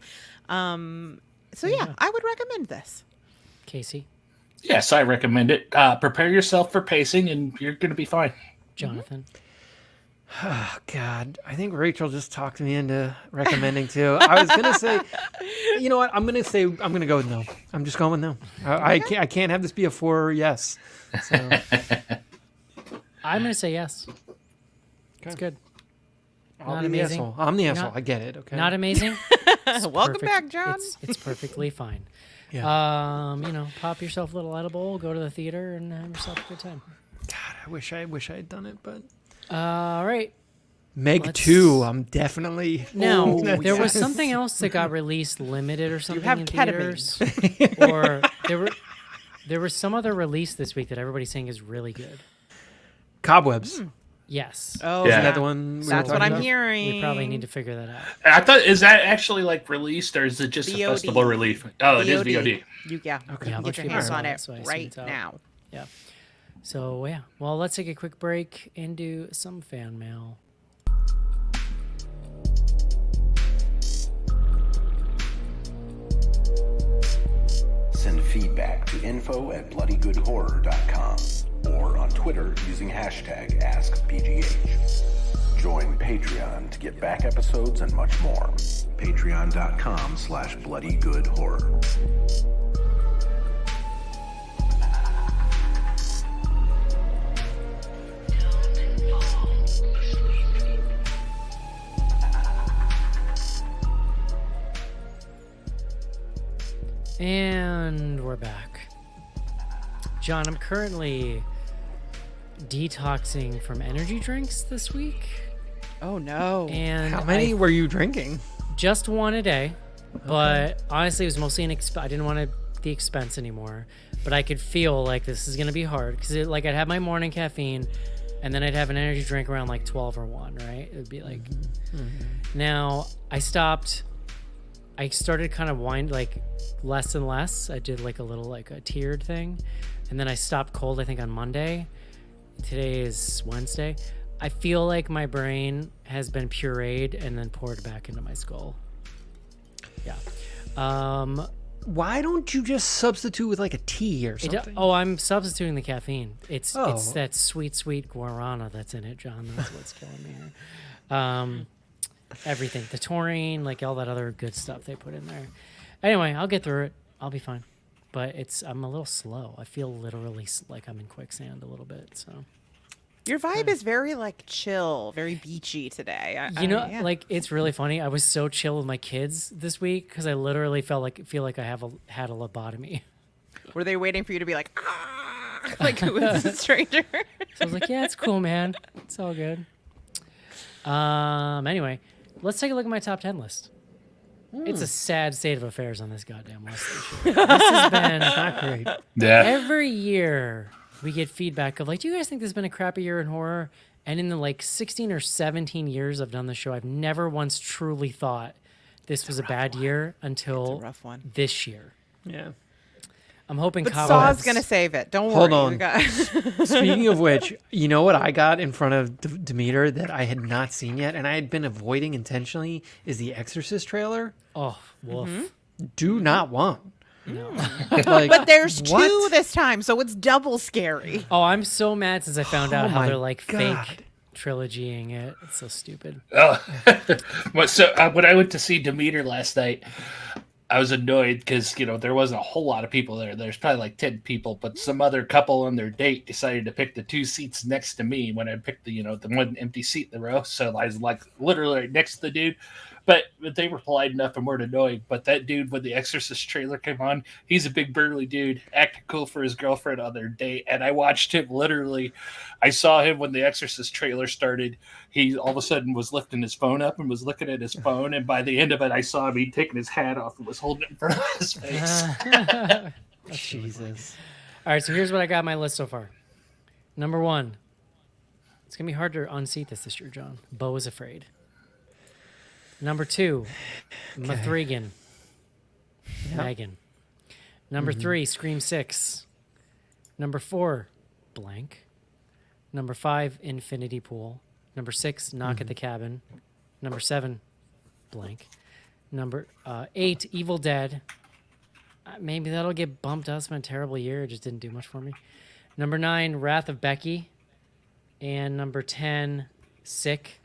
So I would recommend this. Casey? Yes, I recommend it. Prepare yourself for pacing, and you're going to be fine. Jonathan? Oh, God. I think Rachel just talked me into recommending too. I was going to say, you know what? I'm going to go with no. I'm just going with no. I can't have this be a 4 yes. So. I'm going to say yes. Okay. It's good. Not amazing. I'm the asshole. I get it. Okay. Not amazing. Welcome back, John. It's perfectly fine. Yeah. Pop yourself a little edible, go to the theater, and have yourself a good time. God, I wish I had done it, but. All right. Meg 2. I'm definitely. Now there was something else that got released limited or something. You have in ketamine. Theaters. Or there was some other release this week that everybody's saying is really good. Cobwebs. Yes. Oh, isn't that the one? That's what I'm hearing. We probably need to figure that out. I thought, is that actually like released, or is it just VOD. a festival relief? Oh, it is VOD. Okay. Yeah, Get your hands on it right now. Yeah. So yeah. Well, let's take a quick break and do some fan mail. Send feedback to info@bloodygoodhorror.com or on Twitter using hashtag AskBGH. Join Patreon to get back episodes and much more. Patreon.com/bloodygoodhorror. And we're back. John, I'm currently detoxing from energy drinks this week. Oh no. And How many were you drinking? just one a day, but honestly, it was mostly I didn't want the expense anymore, but I could feel like this is gonna be hard because like I'd have my morning caffeine, and then I'd have an energy drink around like 12 or 1, right? It would be like. Now I stopped. I started kind of like less and less. I did like a little like a tiered thing, and then I stopped cold. I think on Monday. Today is Wednesday. I feel like my brain has been pureed and then poured back into my skull. Yeah. Why don't you just substitute with like a tea or something? I'm substituting the caffeine. It's that sweet guarana that's in it, John. That's what's killing me here. Everything, the taurine, like all that other good stuff they put in there. Anyway, I'll get through it. I'll be fine. But I'm a little slow. I feel literally like I'm in quicksand a little bit. So Your vibe is very like chill, very beachy today. Yeah. Like it's really funny. I was so chill with my kids this week because I literally feel like I had a lobotomy. Were they waiting for you to be like, ah, like who is a stranger? So I was like, yeah, it's cool, man. It's all good. Anyway, let's take a look at my top 10 list. It's a sad state of affairs on this goddamn list this year. This has been Not great. Yeah. every year we get feedback of like, do you guys think this has been a crappy year in horror? And in the like 16 or 17 years I've done the show, I've never once truly thought this was a bad year until It's a rough one. this year. Yeah. I'm hoping But Cobwebs. Saw's gonna save it. Don't Hold worry. on. We got- Speaking of which, you know what I got in front of Demeter that I had not seen yet, and I had been avoiding intentionally, is the Exorcist trailer. Oh, woof. Do not want. No. Like, but there's two what? this time, so it's double scary. Oh, I'm so mad since I found out Oh how my they're like God. fake trilogying it. It's so stupid. Oh, when I went to see Demeter last night, I was annoyed because there wasn't a whole lot of people there. There's probably like 10 people, but some other couple on their date decided to pick the 2 seats next to me when I picked the one empty seat in the row. So I was like literally right next to the dude. But they were polite enough and weren't annoyed. But that dude, when the Exorcist trailer came on, he's a big burly dude, acting cool for his girlfriend on their date. And I watched him literally. I saw him when the Exorcist trailer started. He all of a sudden was lifting his phone up and was looking at his phone. And by the end of it, I saw him. He'd taken his hat off and was holding it in front of his face. Jesus. All right, so here's what I got on my list so far. Number 1. It's going to be hard to unseat this year, John. Beau is Afraid. Number 2, Mithrigan. Megan. Number 3, Scream 6. Number 4, Blank. Number 5, Infinity Pool. Number 6, Knock at the Cabin. Number 7, Blank. Number 8, Evil Dead. Maybe that'll get bumped up. It's been a terrible year. It just didn't do much for me. Number 9, Wrath of Becky. And number 10, Sick.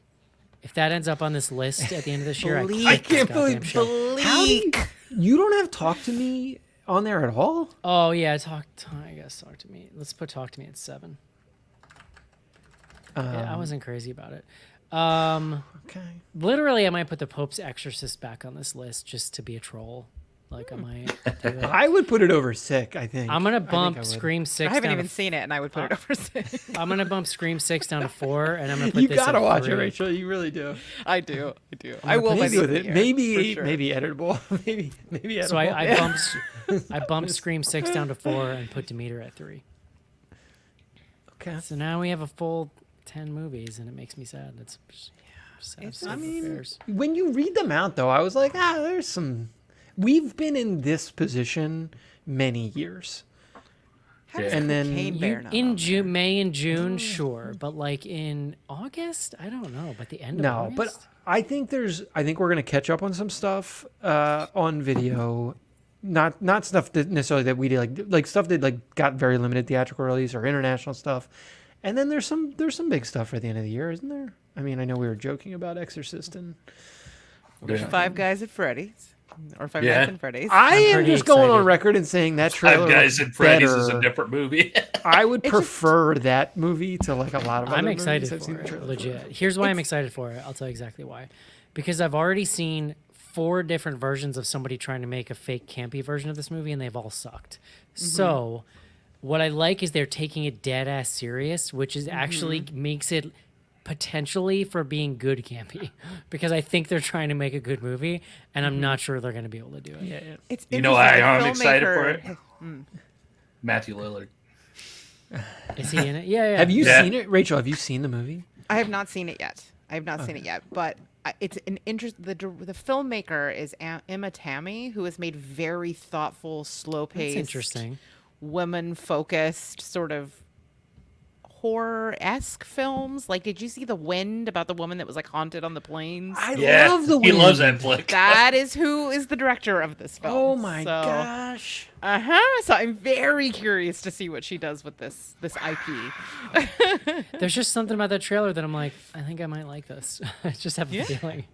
If that ends up on this list at the end of this year, I can't believe you don't have Talk to Me on there at all? Oh yeah, I guess Talk to Me. Let's put Talk to Me at 7. Yeah, I wasn't crazy about it. Okay. Literally, I might put The Pope's Exorcist back on this list just to be a troll. Like I might do that. I would put it over Sick, I think. I'm gonna I think bump I would. Scream 6. I haven't down even to, seen it, and I would put it over 6. I'm gonna bump Scream 6 down to 4, and I'm gonna put You this gotta at watch 3. it, Rachel. You really do. I do. I will by Please the with end of it. the year, Maybe for sure. maybe editable. maybe editable. So I bumped Scream 6 down to 4 and put Demeter at 3. Okay. So now we have a full 10 movies, and it makes me sad. That's sad. It's- state I of mean, affairs. When you read them out, though, I was like, there's some. We've been in this position many years. How does And then Cocaine Bear not in on June, May and June, sure, but like in August, I don't know. But the end of No, but August? I think we're gonna catch up on some stuff on video. Not stuff that necessarily that we did like stuff that like got very limited theatrical release or international stuff. And then there's some big stuff for the end of the year, isn't there? I mean, I know we were joking about Exorcist and Five Guys at Freddy's or Five Yeah. Nights at Freddy's. I am pretty just going on excited. record and saying that trailer Five Guys looked and Freddy's is a better. different movie. I would It's prefer that movie to like a lot of other I'm movies excited I've seen for the it. trailer Legit. Here's why I'm excited for it. I'll tell you exactly why. Because I've already seen 4 different versions of somebody trying to make a fake campy version of this movie, and they've all sucked. So, what I like is they're taking it dead ass serious, which is actually makes it potentially for being good campy. Because I think they're trying to make a good movie, and I'm not sure they're going to be able to do it. Yeah. It's You know why interesting, I'm a excited for it? filmmaker- Matthew Lillard. Is he in it? Yeah. Have you Yeah. seen it, Rachel? Have you seen the movie? I have not seen it yet. But it's an interest. The filmmaker is Emma Tammy, who has made very thoughtful, slow-paced, That's interesting. women-focused sort of horror-esque films. Like, did you see The Wind about the woman that was like haunted on the plains? I Yeah, love the he Wind. loves that flick. That is who is the director of this film. Oh my So- gosh. So I'm very curious to see what she does with this IP. There's just something about that trailer that I'm like, I think I might like this. I just have a feeling.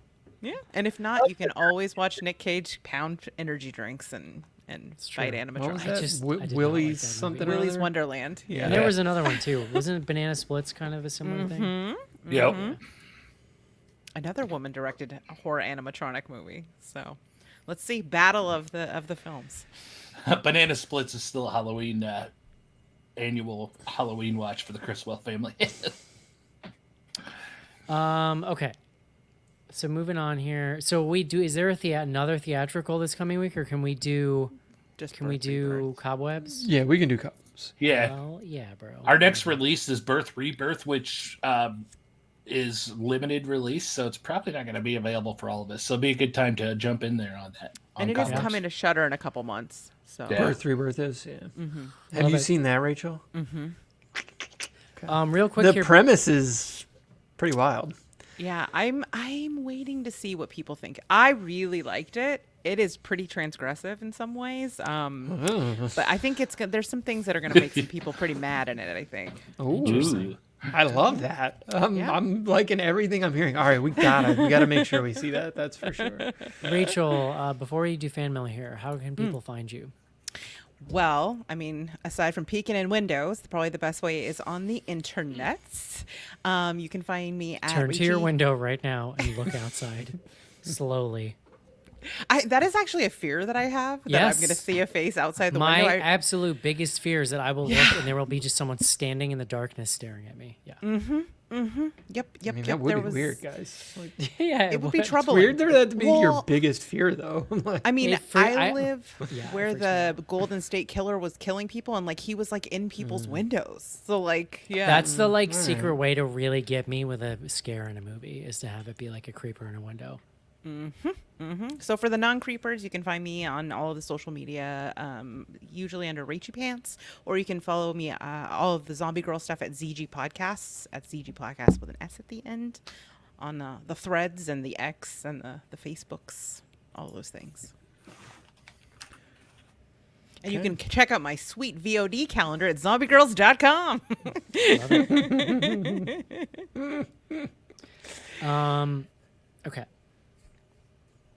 Yeah, and if not, you can always watch Nick Cage pound energy drinks and fight true. What was animatronics. that? I did not like that Willie's movie. something or Willy's other? Wonderland. Yeah. And there was another one too. Wasn't Banana Splits kind of a similar thing? Yep. Another woman-directed horror animatronic movie. So, let's see, battle of the films. Banana Splits is still a Halloween annual Halloween watch for the Criswell family. Okay. So moving on here. So we do. Is there another theatrical this coming week, or can we do Just Can we birthday do birds. Cobwebs? Yeah, we can do cops. Yeah. Well, yeah, bro. Our next release is Birth Rebirth, which is limited release, so it's probably not going to be available for all of us. So it'll be a good time to jump in there on that. And it is coming to Shudder in a couple months. So Yeah. Birth, Rebirth is, yeah. Have Love you it. seen that, Rachel? Real quick The here. premise is pretty wild. yeah, I'm waiting to see what people think. I really liked it. It is pretty transgressive in some ways. But I think there's some things that are going to make some people pretty mad in it, I think. Ooh. I love that. Yeah. I'm liking everything I'm hearing. All right, we gotta make sure we see that. That's for sure. Rachel, before you do fan mail here, how can people find you? Well, I mean, aside from peeking in windows, probably the best way is on the internets. You can find me at Turn to your Richie- window right now and look outside slowly. That is actually a fear that I have. That Yes. I'm going to see a face outside the My window. absolute biggest fear is that I will look and there will be just someone standing in the darkness staring at me. Yeah. Yep. I mean, Yep. that would There be was- weird, guys. Like, Yeah. It would be would. troubling. weird for that to be your Well, biggest fear, though. Like, I mean, It I fre- live Yeah, it where freaks me out. the Golden State Killer was killing people, and like he was like in people's windows. So like, yeah, That's the like secret way to really get me with a scare in a movie is to have it be like a creeper in a window. So for the non-creepers, you can find me on all of the social media, usually under Rachy Pants, or you can follow me all of the Zombie Girl stuff at ZG Podcasts, at ZG Podcasts with an S at the end, on the Threads and the X and the Facebooks, all those things. And you can check out my sweet VOD calendar at zombiegirls.com. Okay.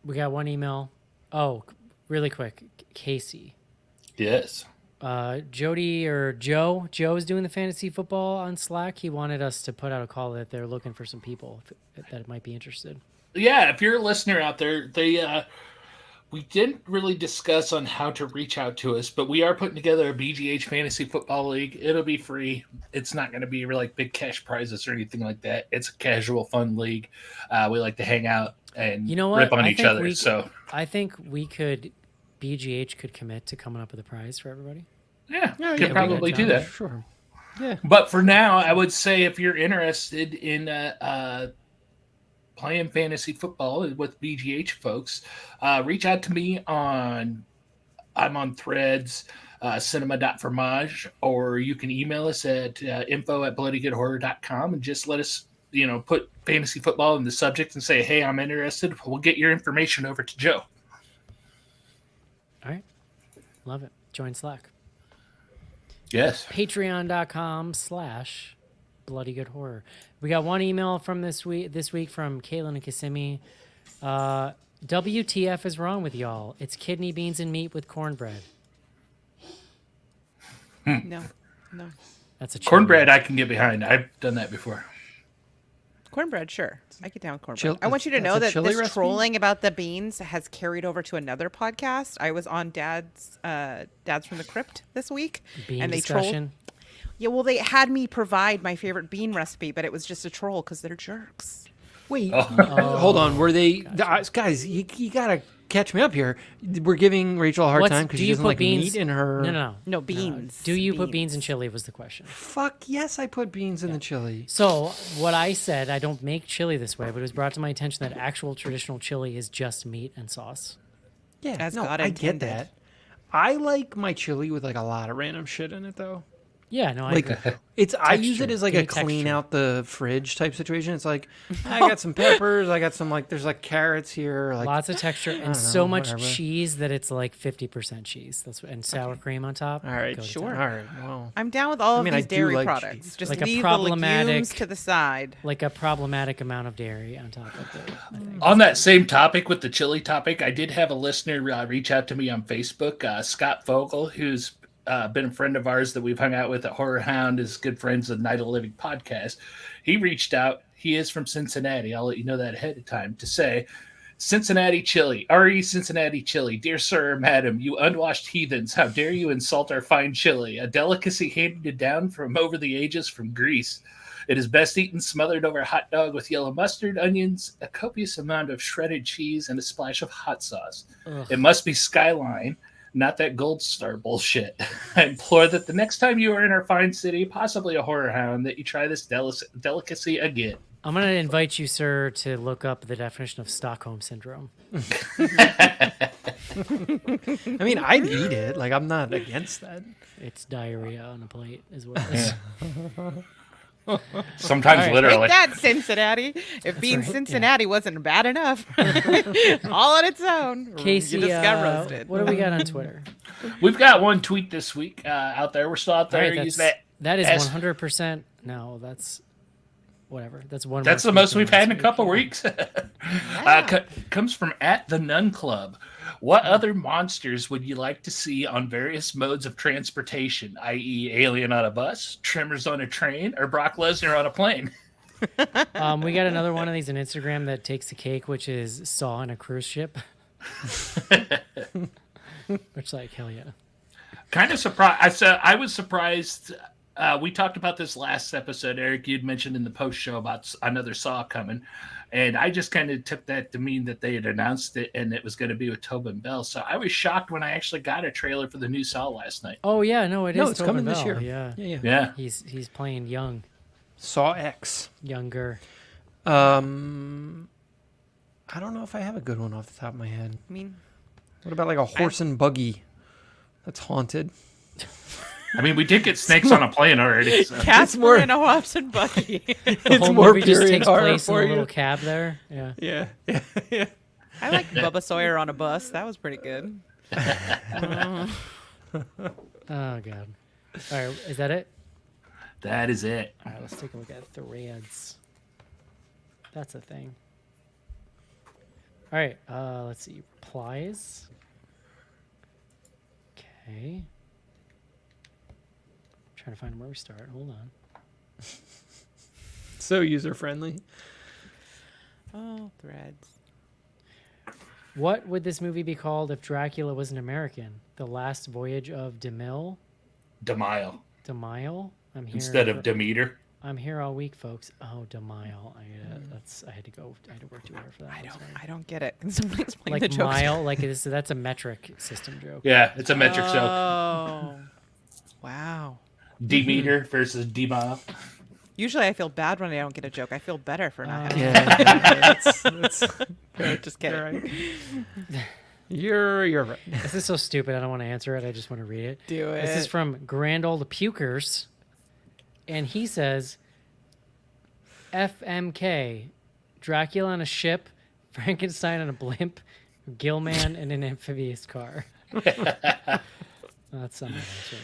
We got one email. Oh, really quick. Casey. Yes. Jody or Joe. Joe is doing the fantasy football on Slack. He wanted us to put out a call that they're looking for some people that might be interested. Yeah, if you're a listener out there, we didn't really discuss on how to reach out to us, but we are putting together a BGH Fantasy Football League. It'll be free. It's not going to be like big cash prizes or anything like that. It's a casual, fun league. We like to hang out and You know what? rip on I each think other. I think BGH could commit to coming up with a prize for everybody. Yeah, yeah, could we probably got do time. that. sure. But for now, I would say if you're interested in playing fantasy football with BGH folks, reach out to me I'm on Threads, cinema.fromage, or you can email us at info@bloodygoodhorror.com and just let us, put fantasy football in the subject and say, hey, I'm interested. We'll get your information over to Joe. All right. Love it. Join Slack. Yes. Patreon.com/ bloody good horror. We got one email from this week from Caitlin and Kissimmee. WTF is wrong with y'all? It's kidney beans and meat with cornbread. No. That's a Cornbread I can get behind. I've done that before. Cornbread, sure. I get down with cornbread. Chil- I want you to that's know a that chili this recipe? trolling about the beans has carried over to another podcast. I was on Dad's from the Crypt this week, bean and they discussion. Yeah, well, they had me provide my favorite bean recipe, but it was just a troll because they're jerks. Wait, hold on. Were they guys? You gotta catch me up here. We're giving Rachel a hard time because she doesn't like meat in her. No beans. Do you put beans in chili? Was the question. Fuck yes, I put beans in the chili. So what I said, I don't make chili this way, but it was brought to my attention that actual traditional chili is just meat and sauce. Yeah, As no, God I get intended. that. I like my chili with like a lot of random shit in it though. Yeah, no, I Like agree. I use it as like Give a me clean texture. out the fridge type situation. It's like I got some peppers, I got some like there's like carrots here, like Lots of texture and know, so much whatever. cheese that it's like 50% cheese. And sour cream on top. all right, Go to sure, town. all right. Well, I'm down with all I of mean, I these do dairy like products. cheese. Just Like a leave the problematic- legumes to the side. Like a problematic amount of dairy on top of it. I think. On that same topic with the chili topic, I did have a listener reach out to me on Facebook, Scott Vogel, who's been a friend of ours that we've hung out with at Horror Hound, is good friends of Night of the Living podcast. He reached out. He is from Cincinnati. I'll let you know that ahead of time to say, Cincinnati chili, RE Cincinnati chili. Dear sir, madam, you unwashed heathens, how dare you insult our fine chili, a delicacy handed down from over the ages from Greece. It is best eaten smothered over a hot dog with yellow mustard, onions, a copious amount of shredded cheese, and a splash of hot sauce. Ugh. It must be Skyline, not that Gold Star bullshit. I implore that the next time you are in our fine city, possibly a Horror Hound, that you try this delicacy again. I'm going to invite you, sir, to look up the definition of Stockholm Syndrome. I mean, I'd eat it. Like I'm not against that. It's diarrhea on a plate is what it is. Sometimes All right. literally. Take that, Cincinnati. If being right, Cincinnati wasn't bad enough, all on its own, Casey, you just got roasted. what do we got on Twitter? We've got one tweet this week out there. We're still out All there. right, Use that is as- 100%. No, that's whatever. That's one. That's more the most tweet we've than had in a last couple week. weeks. Comes from at the Nun Club. What other monsters would you like to see on various modes of transportation, i.e., Alien on a bus, Tremors on a train, or Brock Lesnar on a plane? We got another one of these on Instagram that takes the cake, which is Saw on a cruise ship. Which, like, hell yeah. Kind of surprised. I was surprised. We talked about this last episode, Eric. You'd mentioned in the post show about another Saw coming, and I just kind of took that to mean that they had announced it and it was going to be with Tobin Bell. So I was shocked when I actually got a trailer for the new Saw last night. Oh yeah, no, it is. No, it's Tobin coming this Bell, year. Yeah, Yeah. Yeah, he's playing young, Saw X. younger. I don't know if I have a good one off the top of my head. I mean, What about like a horse and buggy that's haunted? I mean, we did get snakes on a plane already. So. Casper more- and a horse and buggy. The whole more movie just period takes horror place in for a you. little cab there. Yeah. Yeah. I like Bubba Sawyer on a bus. That was pretty good. Oh god. All right, is that it? That is it. All right, let's take a look at threads. That's a thing. All right, let's see. Replies. Okay. Trying to find where we start. Hold on. So user friendly. Oh, threads. What would this movie be called if Dracula was an American? The Last Voyage of DeMille? DeMille DeMille? I'm here instead of Demeter. I'm here all week, folks. Oh, DeMille. I had to work too hard for that. I don't get it. Can someone explain Like the joke? mile, like that's a metric system joke. Yeah, it's a metric joke. Oh, wow. Demeter versus DeMille. Usually I feel bad when I don't get a joke. I feel better for not having Yeah. that's it. Just kidding. right. You're right. This is so stupid. I don't want to answer it. I just want to read it. Do it. This is from Grand Old Pukers, and he says, "FMK, Dracula on a ship, Frankenstein on a blimp, Gilman in an amphibious car." That's something answering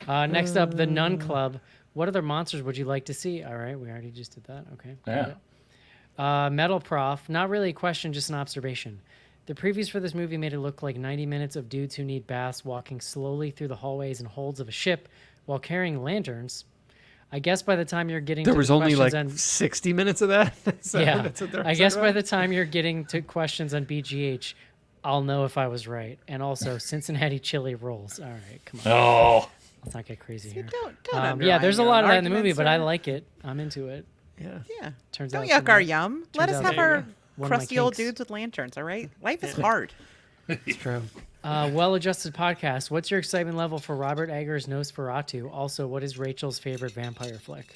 that. Next up, the Nun Club. What other monsters would you like to see? All right, we already just did that. Okay. Yeah. Metal Prof, not really a question, just an observation. The previews for this movie made it look like 90 minutes of dudes who need baths walking slowly through the hallways and holds of a ship while carrying lanterns. I guess by the time you're getting There to was the only like questions 60 minutes of that. yeah, I guess by the time you're getting to questions on BGH, I'll know if I was right. And also Cincinnati chili rolls. All right, come on. Oh, Let's not get crazy See, here. don't Yeah, there's a undermine lot of your that in the movie, arguments, but I sir. like it. I'm into it. Yeah. Yeah. Turns Don't out yuck our tonight- yum. Let turns us out have our one of my crusty old kinks. dudes with lanterns, all right? Life is hard. It's true. Well-adjusted podcast. What's your excitement level for Robert Eggers' Nosferatu? Also, what is Rachel's favorite vampire flick?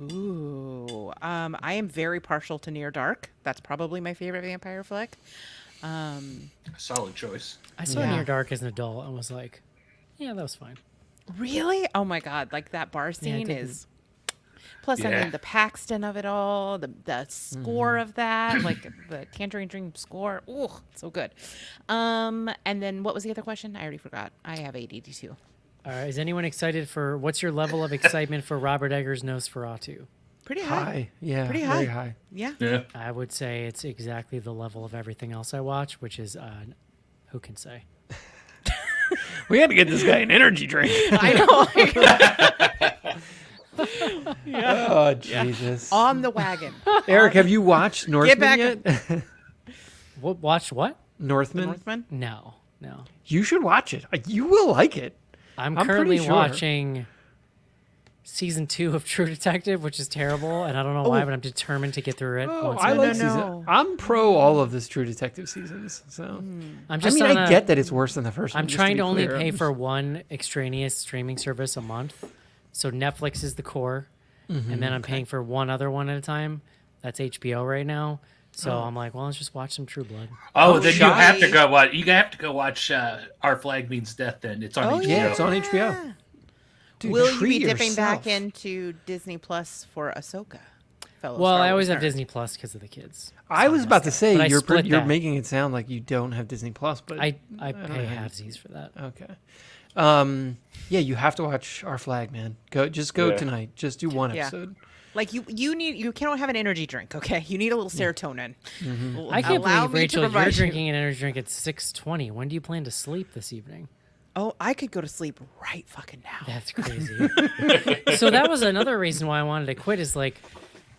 Ooh. I am very partial to Near Dark. That's probably my favorite vampire flick. solid choice. I saw Near Dark as an adult and was like, yeah, that was fine. Really? Oh my god, like that bar scene didn't- is plus I Yeah. mean the Paxton of it all, the score of that, like the Tangerine Dream score. Ooh, so good. And then what was the other question? I already forgot. I have ADD too. All right, is anyone excited for, what's your level of excitement for Robert Eggers' Nosferatu? Pretty high. High. Yeah. Pretty Very high. high. Yeah. Yeah. I would say it's exactly the level of everything else I watch, which is, who can say? We got to get this guy an energy drink. I know. Oh, Jesus. On the wagon. Eric, have you watched Northman back- yet? What, watched what? Northman? Northman? No. You should watch it. You will like it. I'm I'm currently pretty sure. watching season 2 of True Detective, which is terrible, and I don't know why, but I'm determined to get through it. Oh, once I and- like no, season. no. I'm pro all of this True Detective seasons. So I'm just I mean, on I a- get that it's worse than the first one. I'm just trying be to only clear. pay for one extraneous streaming service a month. So Netflix is the core, and then I'm paying for one other one at a time. That's HBO right now. So I'm like, well, let's just watch some True Blood. Oh, then you have to shoddy. go watch. You have to go watch Our Flag Means Death. Then it's on Oh, HBO. Yeah, it's on HBO. Dude, Will you treat be dipping back yourself. into Disney Plus for Ahsoka? Fellow Well, Star I always Wars have nerd? Disney Plus because of the kids. I was about to say But I you're split you're that. making it sound like you don't have Disney Plus, but I don't pay know. halvesies for that. Okay. Yeah, you have to watch Our Flag, man. Go Yeah. tonight. Just do one Yeah. episode. Like you can't have an energy drink, okay? You need a little serotonin. I can't Allow believe, me to Rachel, you're provide you- drinking an energy drink at 6:20. When do you plan to sleep this evening? Oh, I could go to sleep right fucking now. That's crazy. So that was another reason why I wanted to quit is like,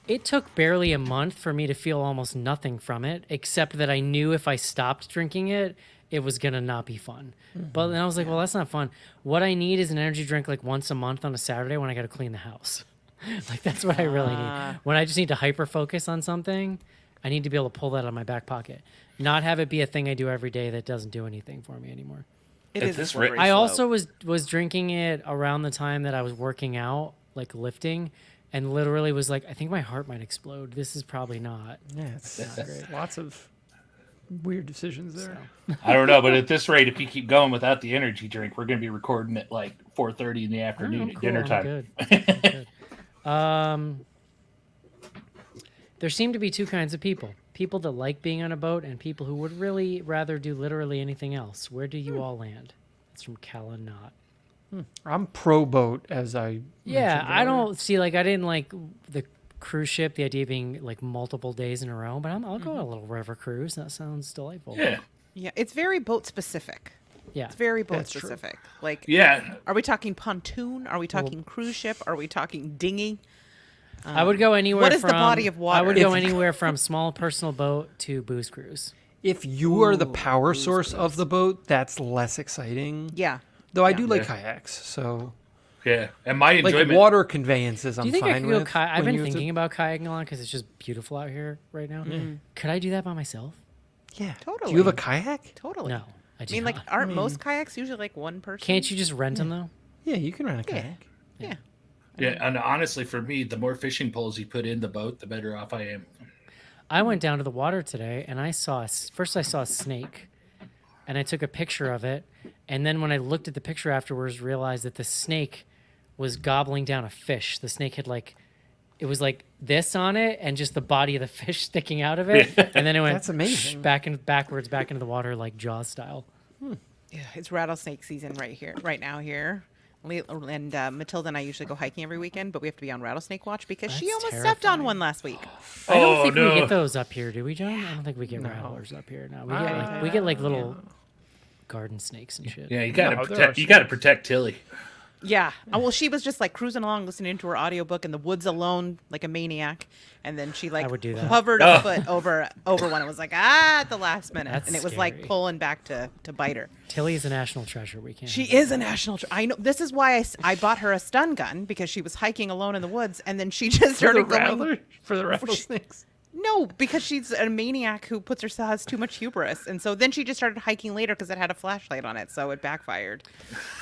it took barely a month for me to feel almost nothing from it, except that I knew if I stopped drinking it, it was going to not be fun. But then I was like, well, that's not fun. What I need is an energy drink like once a month on a Saturday when I got to clean the house. Like, that's what I really need. When I just need to hyper focus on something, I need to be able to pull that out of my back pocket. Not have it be a thing I do every day that doesn't do anything for me anymore. It At is a this slippery rate- I slope. also was drinking it around the time that I was working out, like lifting, and literally was like, I think my heart might explode. This is probably not. Yeah, it's lots of weird decisions there. I don't know, but at this rate, if you keep going without the energy drink, we're going to be recording at like 4:30 in the afternoon at dinner time. Good. I'm good. There seem to be two kinds of people: people that like being on a boat, and people who would really rather do literally anything else. Where do you all land? It's from Callan Knott. I'm pro boat, as I Yeah, mentioned I earlier. don't see like I didn't like the cruise ship, the idea of being like multiple days in a row, but I'll go on a little river cruise. That sounds delightful. Yeah. Yeah, it's very boat specific. Yeah. It's very boat That's true. specific. Like, Yeah. are we talking pontoon? Are we talking cruise ship? Are we talking dinghy? I would go anywhere. what is the from, body of water? I would go If- anywhere from small personal boat to booze cruise. If you are the Ooh, power booze source of the boat, that's less exciting. Yeah. Though I Yeah. do like Yeah. kayaks, so Yeah. And my like enjoyment. water conveyances, Do I'm you think I fine could go with. kayak? I've when been you have to- thinking about kayaking a lot because it's just beautiful out here right now. Could I do that by myself? Yeah, Totally. Do you have a kayak? Totally. No, I I do mean, like, not. aren't most kayaks usually like one person? Can't you just rent them though? Yeah, you can rent a kayak. Yeah. Yeah. And honestly, for me, the more fishing poles you put in the boat, the better off I am. I went down to the water today and I saw first I saw a snake, and I took a picture of it, and then when I looked at the picture afterwards, realized that the snake was gobbling down a fish. The snake had it was like this on it, and just the body of the fish sticking out of it, and then it went That's amazing. backwards back into the water like Jaws style. Yeah, it's rattlesnake season right now here. And Matilda and I usually go hiking every weekend, but we have to be on rattlesnake watch because she That's almost stepped on terrifying. one last week. I don't Oh, think we no. get those up here, do we, John? I don't think we get rattlers up here. No, we get like little garden snakes and shit. Yeah, you gotta No, there protect. are You gotta protect Tilly. Yeah. Well, she was just like cruising along, listening to her audiobook in the woods alone, like a maniac. And then she like I would do that. hovered a foot over one. It was like, at the last minute. That's and it was like scary. pulling back to bite her. Tilly is a national treasure. We can't. She have that. is a national. I know. This is why I bought her a stun gun because she was hiking alone in the woods, and then she just For the started going. rattler? For the rattlesnakes? No, because she's a maniac who has too much hubris, and so then she just started hiking later because it had a flashlight on it, so it backfired.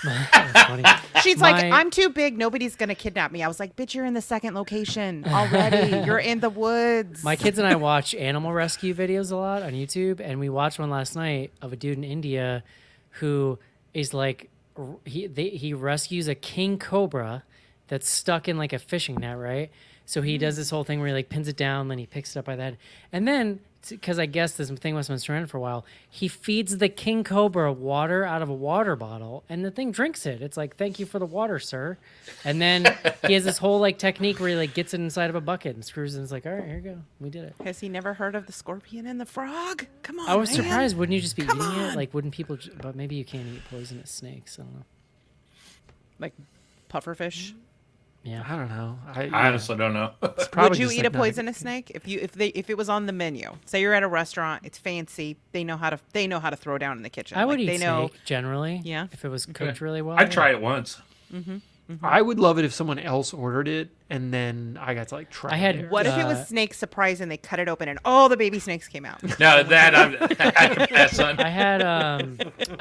That's funny. She's like, My- "I'm too big. Nobody's gonna kidnap me." I was like, "Bitch, you're in the second location already. You're in the woods." My kids and I watch animal rescue videos a lot on YouTube, and we watched one last night of a dude in India who is like he rescues a king cobra that's stuck in like a fishing net, right? So he does this whole thing where he like pins it down, then he picks it up by the head, and then because I guess this thing must have been surrounded for a while, he feeds the king cobra water out of a water bottle, and the thing drinks it. It's like, thank you for the water, sir. And then he has this whole like technique where he like gets it inside of a bucket and screws it. And it's like, all right, here you go, we did it. Has he never heard of the scorpion and the frog? Come on, I was man. surprised. Wouldn't you just be Come eating it? on. Like, wouldn't people? But maybe you can't eat poisonous snakes. I don't know. Like pufferfish. Yeah. I don't know. I honestly don't know. Would you eat a poisonous snake if it was on the menu? Say you're at a restaurant, it's fancy. They know how to throw down in the kitchen. I would Like, eat they know. snake generally. Yeah. If it was cooked really well. I'd try it once. I would love it if someone else ordered it and then I got to like try I had- it. What if it was snake surprise and they cut it open and all the baby snakes came out? No, that I can pass on. I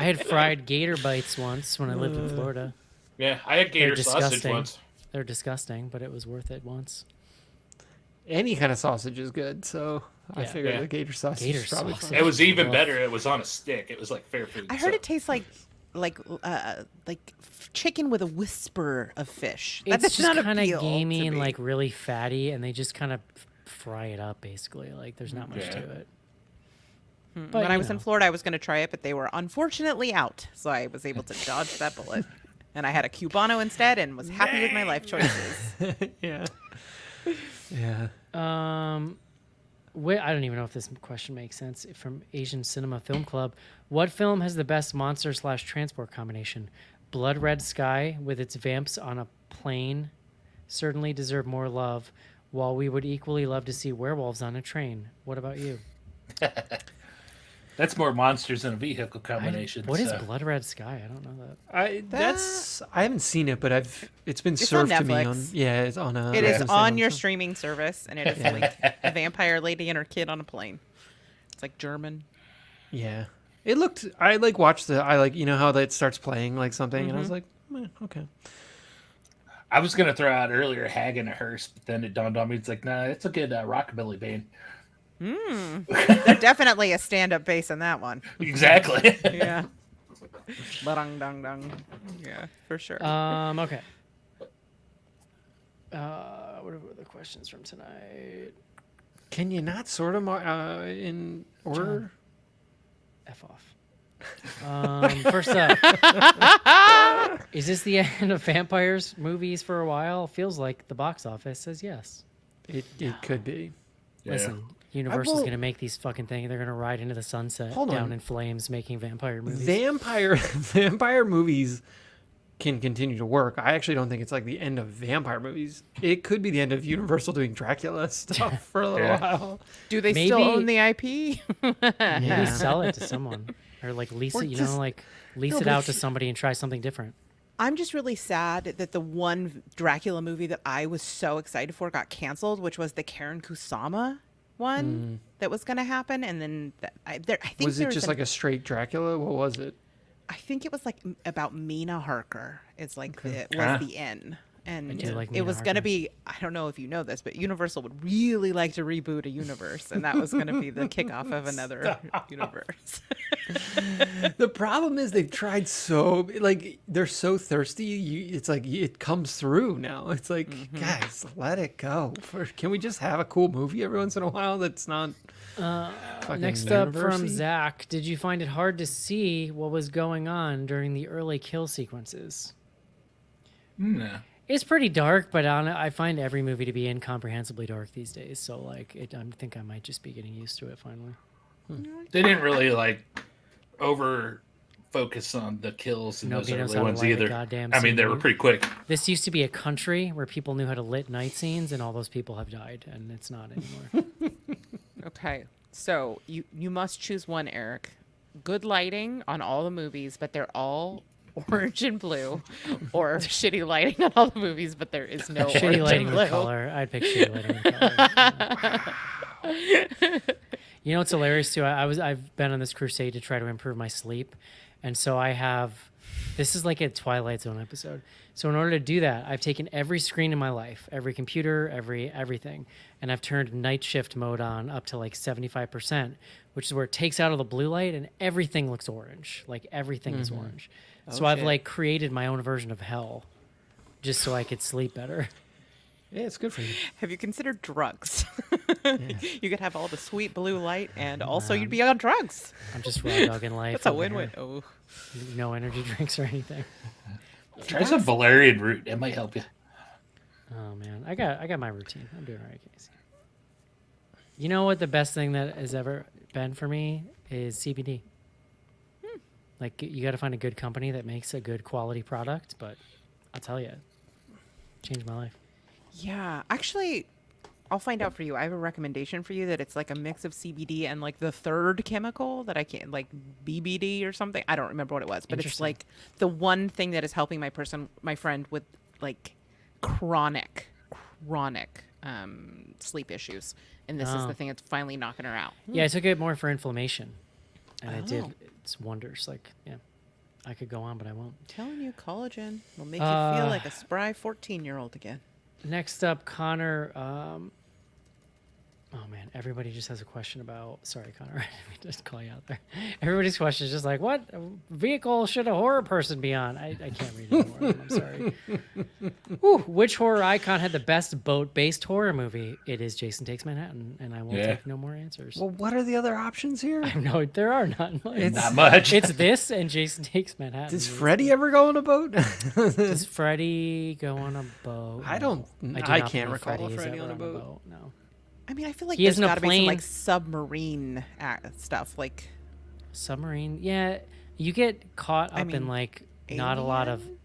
had fried gator bites once when I lived in Florida. Yeah, I had gator They're sausage disgusting. once. They're disgusting, but it was worth it once. Any kind of sausage is good, so I Yeah. figured Yeah. the gator sausage Gator is probably sausage. fine. It was even Rough. better. It was on a stick. It was like fair food. I heard so- it tastes like chicken with a whisper of fish. It's That's just not kind of appeal gamey to and me. like really fatty, and they just kind of fry it up basically. Like there's not much Yeah. to it. But, When I you was in know. Florida, I was going to try it, but they were unfortunately out, so I was able to dodge that bullet. And I had a Cubano instead, and was happy with my life choices. Yeah. Yeah. I don't even know if this question makes sense. From Asian Cinema Film Club, what film has the best monster/transport combination? Blood Red Sky with its vamps on a plane certainly deserve more love, while we would equally love to see werewolves on a train. What about you? That's more monsters than a vehicle combination. What is so. Blood Red Sky? I don't know that. I haven't seen it, but it's been It's served on to me on Netflix. it's on a It is Amazon on your so- streaming service, and it is like a vampire lady and her kid on a plane. It's like German. Yeah. It looked I like watched you know how that starts playing like something and I was like, okay. I was gonna throw out earlier Hag and a Hearse, but then it dawned on me. It's like, nah, it's a good rockabilly band. There's definitely a stand-up bass in that one. Exactly. Yeah. Ba-dung, dung, dung. Yeah, for sure. Okay. What are the questions from tonight? Can you not sort them in order? F off. First up, is this the end of vampires movies for a while? Feels like the box office says yes. It could be. Yeah. Listen, Universal's will- going to make these fucking things. They're going to ride into the sunset Hold down on. in flames making vampire movies. Vampire movies can continue to work. I actually don't think it's like the end of vampire movies. It could be the end of Universal doing Dracula stuff for a little Yeah. while. Do they still maybe- own the IP? Maybe Yeah. sell it to someone. Or like lease Or it, just- lease No, it but out if to you- somebody and try something different. I'm just really sad that the one Dracula movie that I was so excited for got canceled, which was the Karen Kusama one that was going to happen. And then I think Was it there's just like a straight Dracula? What was it? I think it was like about Mina Harker. It's like was Ah. the end. And do like it Mina was going to Harker. be, I don't know if you know this, but Universal would really like to reboot a universe. And that was going to be the kickoff of another universe. The problem is they've tried so like they're so thirsty. It's like it comes through now. It's like guys, let it go. Can we just have a cool movie every once in a while that's not fucking Next up from university? Zach, did you find it hard to see what was going on during the early kill sequences? No. It's pretty dark, but I find every movie to be incomprehensibly dark these days. So like, I think I might just be getting used to it finally. They didn't really like over focus on the kills in Nobody knows those how early to ones light a either. goddamn I mean, they were scene. pretty quick. This used to be a country where people knew how to lit night scenes, and all those people have died, and it's not anymore. Okay, so you must choose one, Eric. Good lighting on all the movies, but they're all orange and blue, or shitty lighting on all the movies, but there is no Shitty orange lighting and with blue. color. I'd pick shitty lighting with color. You know what's hilarious too? I've been on this crusade to try to improve my sleep, and so I have. This is like a Twilight Zone episode. So in order to do that, I've taken every screen in my life, every computer, everything, and I've turned night shift mode on up to like 75%, which is where it takes out all the blue light and everything looks orange. Like everything is orange. So I've shit. like created my own version of hell, just so I could sleep better. Yeah, it's good for you. Have you considered drugs? You could have all the sweet blue light, and also you'd be on drugs. I'm just raw dogging life. That's a over win-win. here. Oh, No energy drinks or anything. Try some valerian root. It might help you. Oh man, I got my routine. I'm doing all right, Casey. You know what the best thing that has ever been for me is CBD. Like you got to find a good company that makes a good quality product, but I'll tell you, it changed my life. yeah. Actually, I'll find out for you. I have a recommendation for you that it's like a mix of CBD and like the third chemical that I can't, like BBD or something. I don't remember what it was, but it's Interesting. like the one thing that is helping my friend with like chronic sleep issues. And this is Oh. the thing that's finally knocking her out. Yeah, I took it more for inflammation, and it did Oh. its wonders. Like, yeah, I could go on, but I won't. I'm telling you, collagen will make you feel like a spry 14-year-old again. Next up, Connor. Oh man, everybody just has a question about. Sorry, Connor. Let me just call you out there. Everybody's question is just like, what vehicle should a horror person be on? I can't read anymore. Of them, I'm sorry. Ooh, which horror icon had the best boat-based horror movie? It is Jason Takes Manhattan, and I won't Yeah. take no more answers. Well, what are the other options here? No, there are none. Not much. It's this and Jason Takes Manhattan. Does Freddy ever go on a boat? Does Freddy go on a boat? I don't. No. do I not can't believe recall Freddy a is Freddy ever on a boat. No. I mean, I feel like He there's isn't a got to be some plane. like submarine stuff. Like, Submarine, yeah. You get caught up in mean, like not a lot of Alien?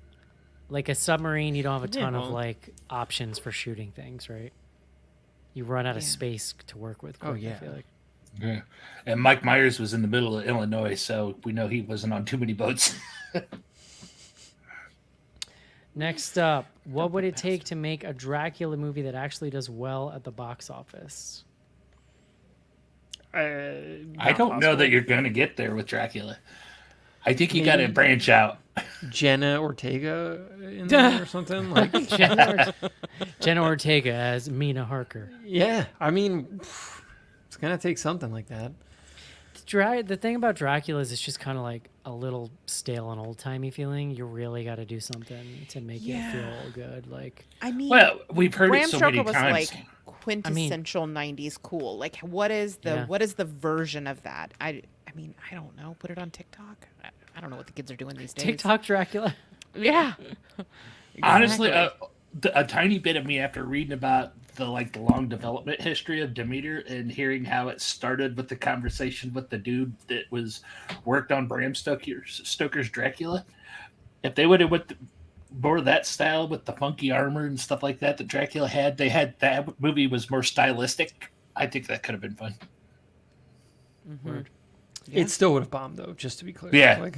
like a submarine. You don't have a ton of well. like options for shooting things, right? You run out of Yeah. space to work with. Oh, quick, I yeah. feel like. Yeah. And Mike Myers was in the middle of Illinois, so we know he wasn't on too many boats. Next up, what would it take to make a Dracula movie that actually does well at the box office? I don't know that you're going to get there with Dracula. I think you got to Maybe. branch out. Jenna Ortega in there or something like. Jenna Ortega as Mina Harker. Yeah, I mean, it's gonna take something like that. The thing about Dracula is it's just kind of like a little stale and old timey feeling. You really got to do something to make Yeah. it feel good. Like, I mean, Well, we've heard Bram it so Stoker many was times. like quintessential 90s cool. Like, what is the Yeah. version of that? I mean, I don't know. Put it on TikTok. I don't know what the kids are doing these days. TikTok Dracula. Yeah. Honestly, Exactly. a tiny bit of me after reading about the long development history of Demeter and hearing how it started with the conversation with the dude that was worked on Bram Stoker's Dracula. If they would have went more that style with the funky armor and stuff like that Dracula had, that movie was more stylistic. I think that could have been fun. Word. Yeah. It still would have bombed though, just to be clear. Yeah. Like,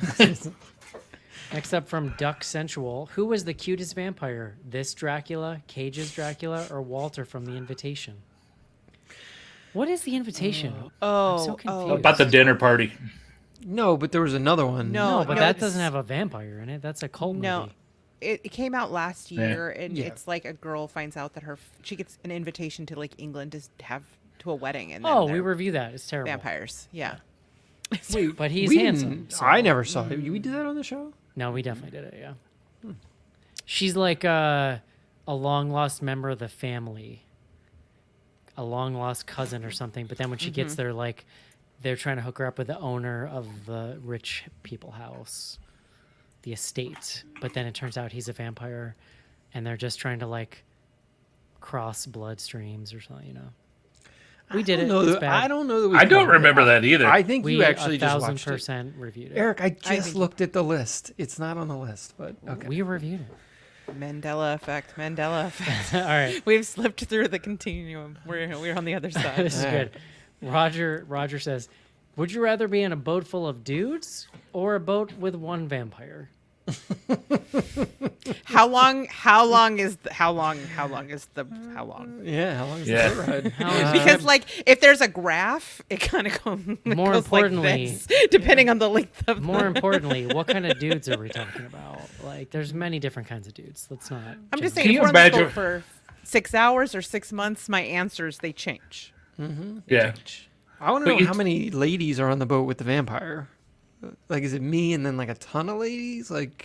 Next up from Duck Sensual, who was the cutest vampire? This Dracula, Cage's Dracula, or Walter from The Invitation? What is The Invitation? I'm so confused. About the dinner party. no, but there was another one. No, but no, that it's- doesn't have a vampire in it. That's a cult No. movie. It came out last year, and Yeah. it's like a girl finds out that she gets an invitation to like England to have to a wedding, and then Oh, we they're review that. It's terrible. vampires. Yeah. Wait, But he's we handsome. didn't- so- I never saw it. We did that on the show. No, we definitely did it. Yeah. She's like a long lost member of the family, a long lost cousin or something. But then when she gets there, like they're trying to hook her up with the owner of the rich people house, the estate. But then it turns out he's a vampire, and they're just trying to like cross bloodstreams or something. You know, we did it. It's bad. I don't know that we I don't covered it. remember that either. I think We you actually just watched it. 1,000% reviewed it. Eric, I think just looked at the list. It's not on the list, but okay. We reviewed it. Mandela effect. Mandela effect. All right, We've slipped through the continuum. We're on the other side. this is All good. Roger says, "Would you rather be in a boat full of dudes or a boat with one vampire?" How long is how long? Yeah, how long is the boat ride? Because like if there's a graph, it kind of goes More goes importantly- like this, depending on the length of More the... importantly, what kind of dudes are we talking about? Like, there's many different kinds of dudes. Let's not. I'm just generalize. saying, Can if you we're on this imagine- boat for 6 hours or 6 months, my answers they change. Yeah. I want But to know you how many ladies are on the boat with the vampire. Like, is it me and then like a ton of ladies? Like,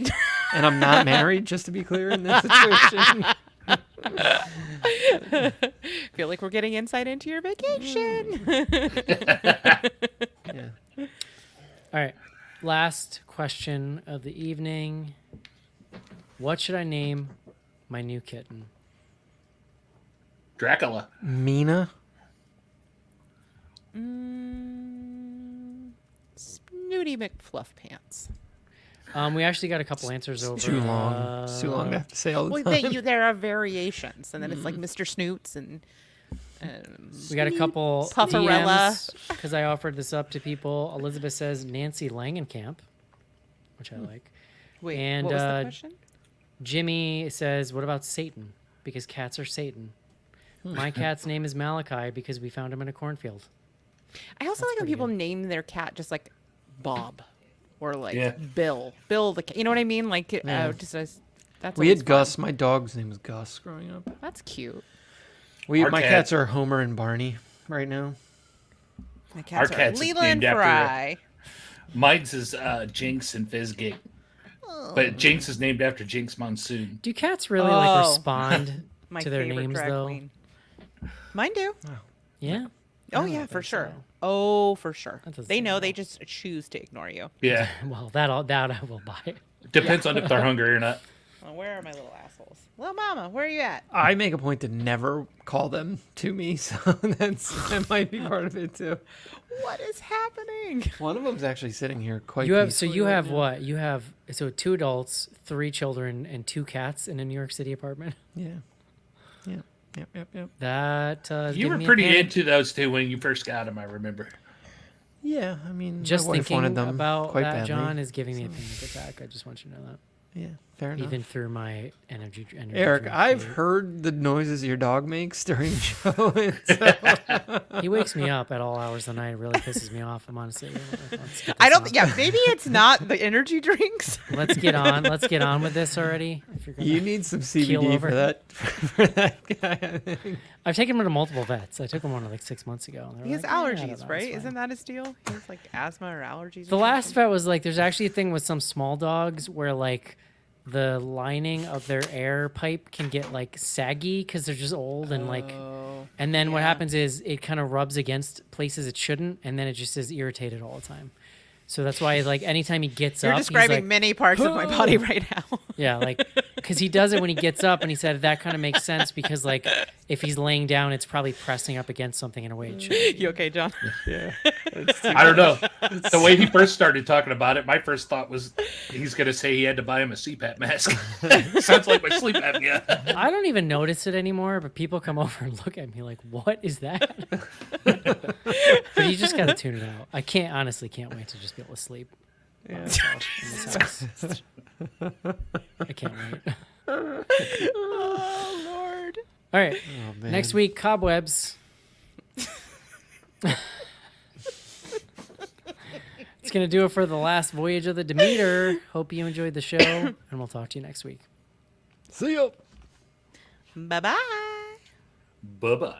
and I'm not married, just to be clear in this situation. Feel like we're getting insight into your vacation. Yeah. All right. Last question of the evening. What should I name my new kitten? Dracula. Mina. Snooty McFluffpants. We actually got a couple answers over. Too long. It's too long to have to say all the Well, time. there are variations, and then it's like Mr. Snoots and We got a couple Pufferella. because I offered this up to people. Elizabeth says Nancy Langenkamp, which I like. wait. And, what was the question? Jimmy says, "What about Satan? Because cats are Satan." My cat's name is Malachi because we found him in a cornfield. I also like when pretty people good. name their cat just like Bob or like Yeah. Bill the cat. You know what I mean? Like just as that's We always had fun. Gus. My dog's name was Gus growing up. That's cute. Our My cat- cats are Homer and Barney right now. My cats are cat's Leland named after- Fry. Mine's is Jinx and Fizzgate. But Jinx is named after Jinx Monsoon. Do cats really like Oh. respond My to their favorite names drag though? queen. Mine do. Yeah. Oh I yeah, don't for think sure. so. Oh, for sure. That doesn't They seem know. They well. just choose to ignore you. Yeah. Well, that I will buy. Depends on if they're hungry or not. Well, where are my little assholes? Little mama, where are you at? I make a point to never call them to me, so that might be part of it too. What is happening? One of them's actually sitting here quite. You have peacefully you right have now. what? You have 2 adults, 3 children, and 2 cats in a New York City apartment. Yeah. Yep. That is You giving were me a pretty panic. into those two when you first got them, I remember. Yeah, I mean, Just my wife thinking wanted them about quite that, badly. John, is giving me a panic attack. I just want you to know that. Yeah, fair enough. Even through my energy Eric, drink I've fade. heard the noises your dog makes during the show. And so, He wakes me up at all hours of the night. It really pisses me off. I'm honestly. Let's get I this don't. on. Yeah, maybe it's not the energy drinks. Let's get on. Let's get on with this already. If you're gonna... you need some Keel CBD over. for that. For that guy, I think. I've taken him to multiple vets. I took him one like 6 months ago. and they were He has like, "Yeah, I don't allergies, know, right? it's fine." Isn't that his deal? He has like asthma or allergies. The or last something? vet was like, there's actually a thing with some small dogs where like the lining of their air pipe can get like saggy because they're just old and like, Oh, and then what yeah. happens is it kind of rubs against places it shouldn't, and then it just is irritated all the time. So that's why like anytime he gets You're up, he's describing like, many parts of my body right now. yeah, like because he does it when he gets up, and he said that kind of makes sense because like if he's laying down, it's probably pressing up against something in a way it shouldn't. You okay, John? Yeah. I don't know. The way he first started talking about it, my first thought was he's going to say he had to buy him a CPAP mask. Sounds like my sleep apnea. I don't even notice it anymore, but people come over and look at me like, "What is that?" But you just gotta tune it out. I honestly can't wait to just be able to sleep by myself in this house. I can't wait. Oh Lord. All right, Oh, man. next week, cobwebs. It's gonna do it for the last voyage of the Demeter. Hope you enjoyed the show, and we'll talk to you next week. See ya. Bye bye. Bye-bye.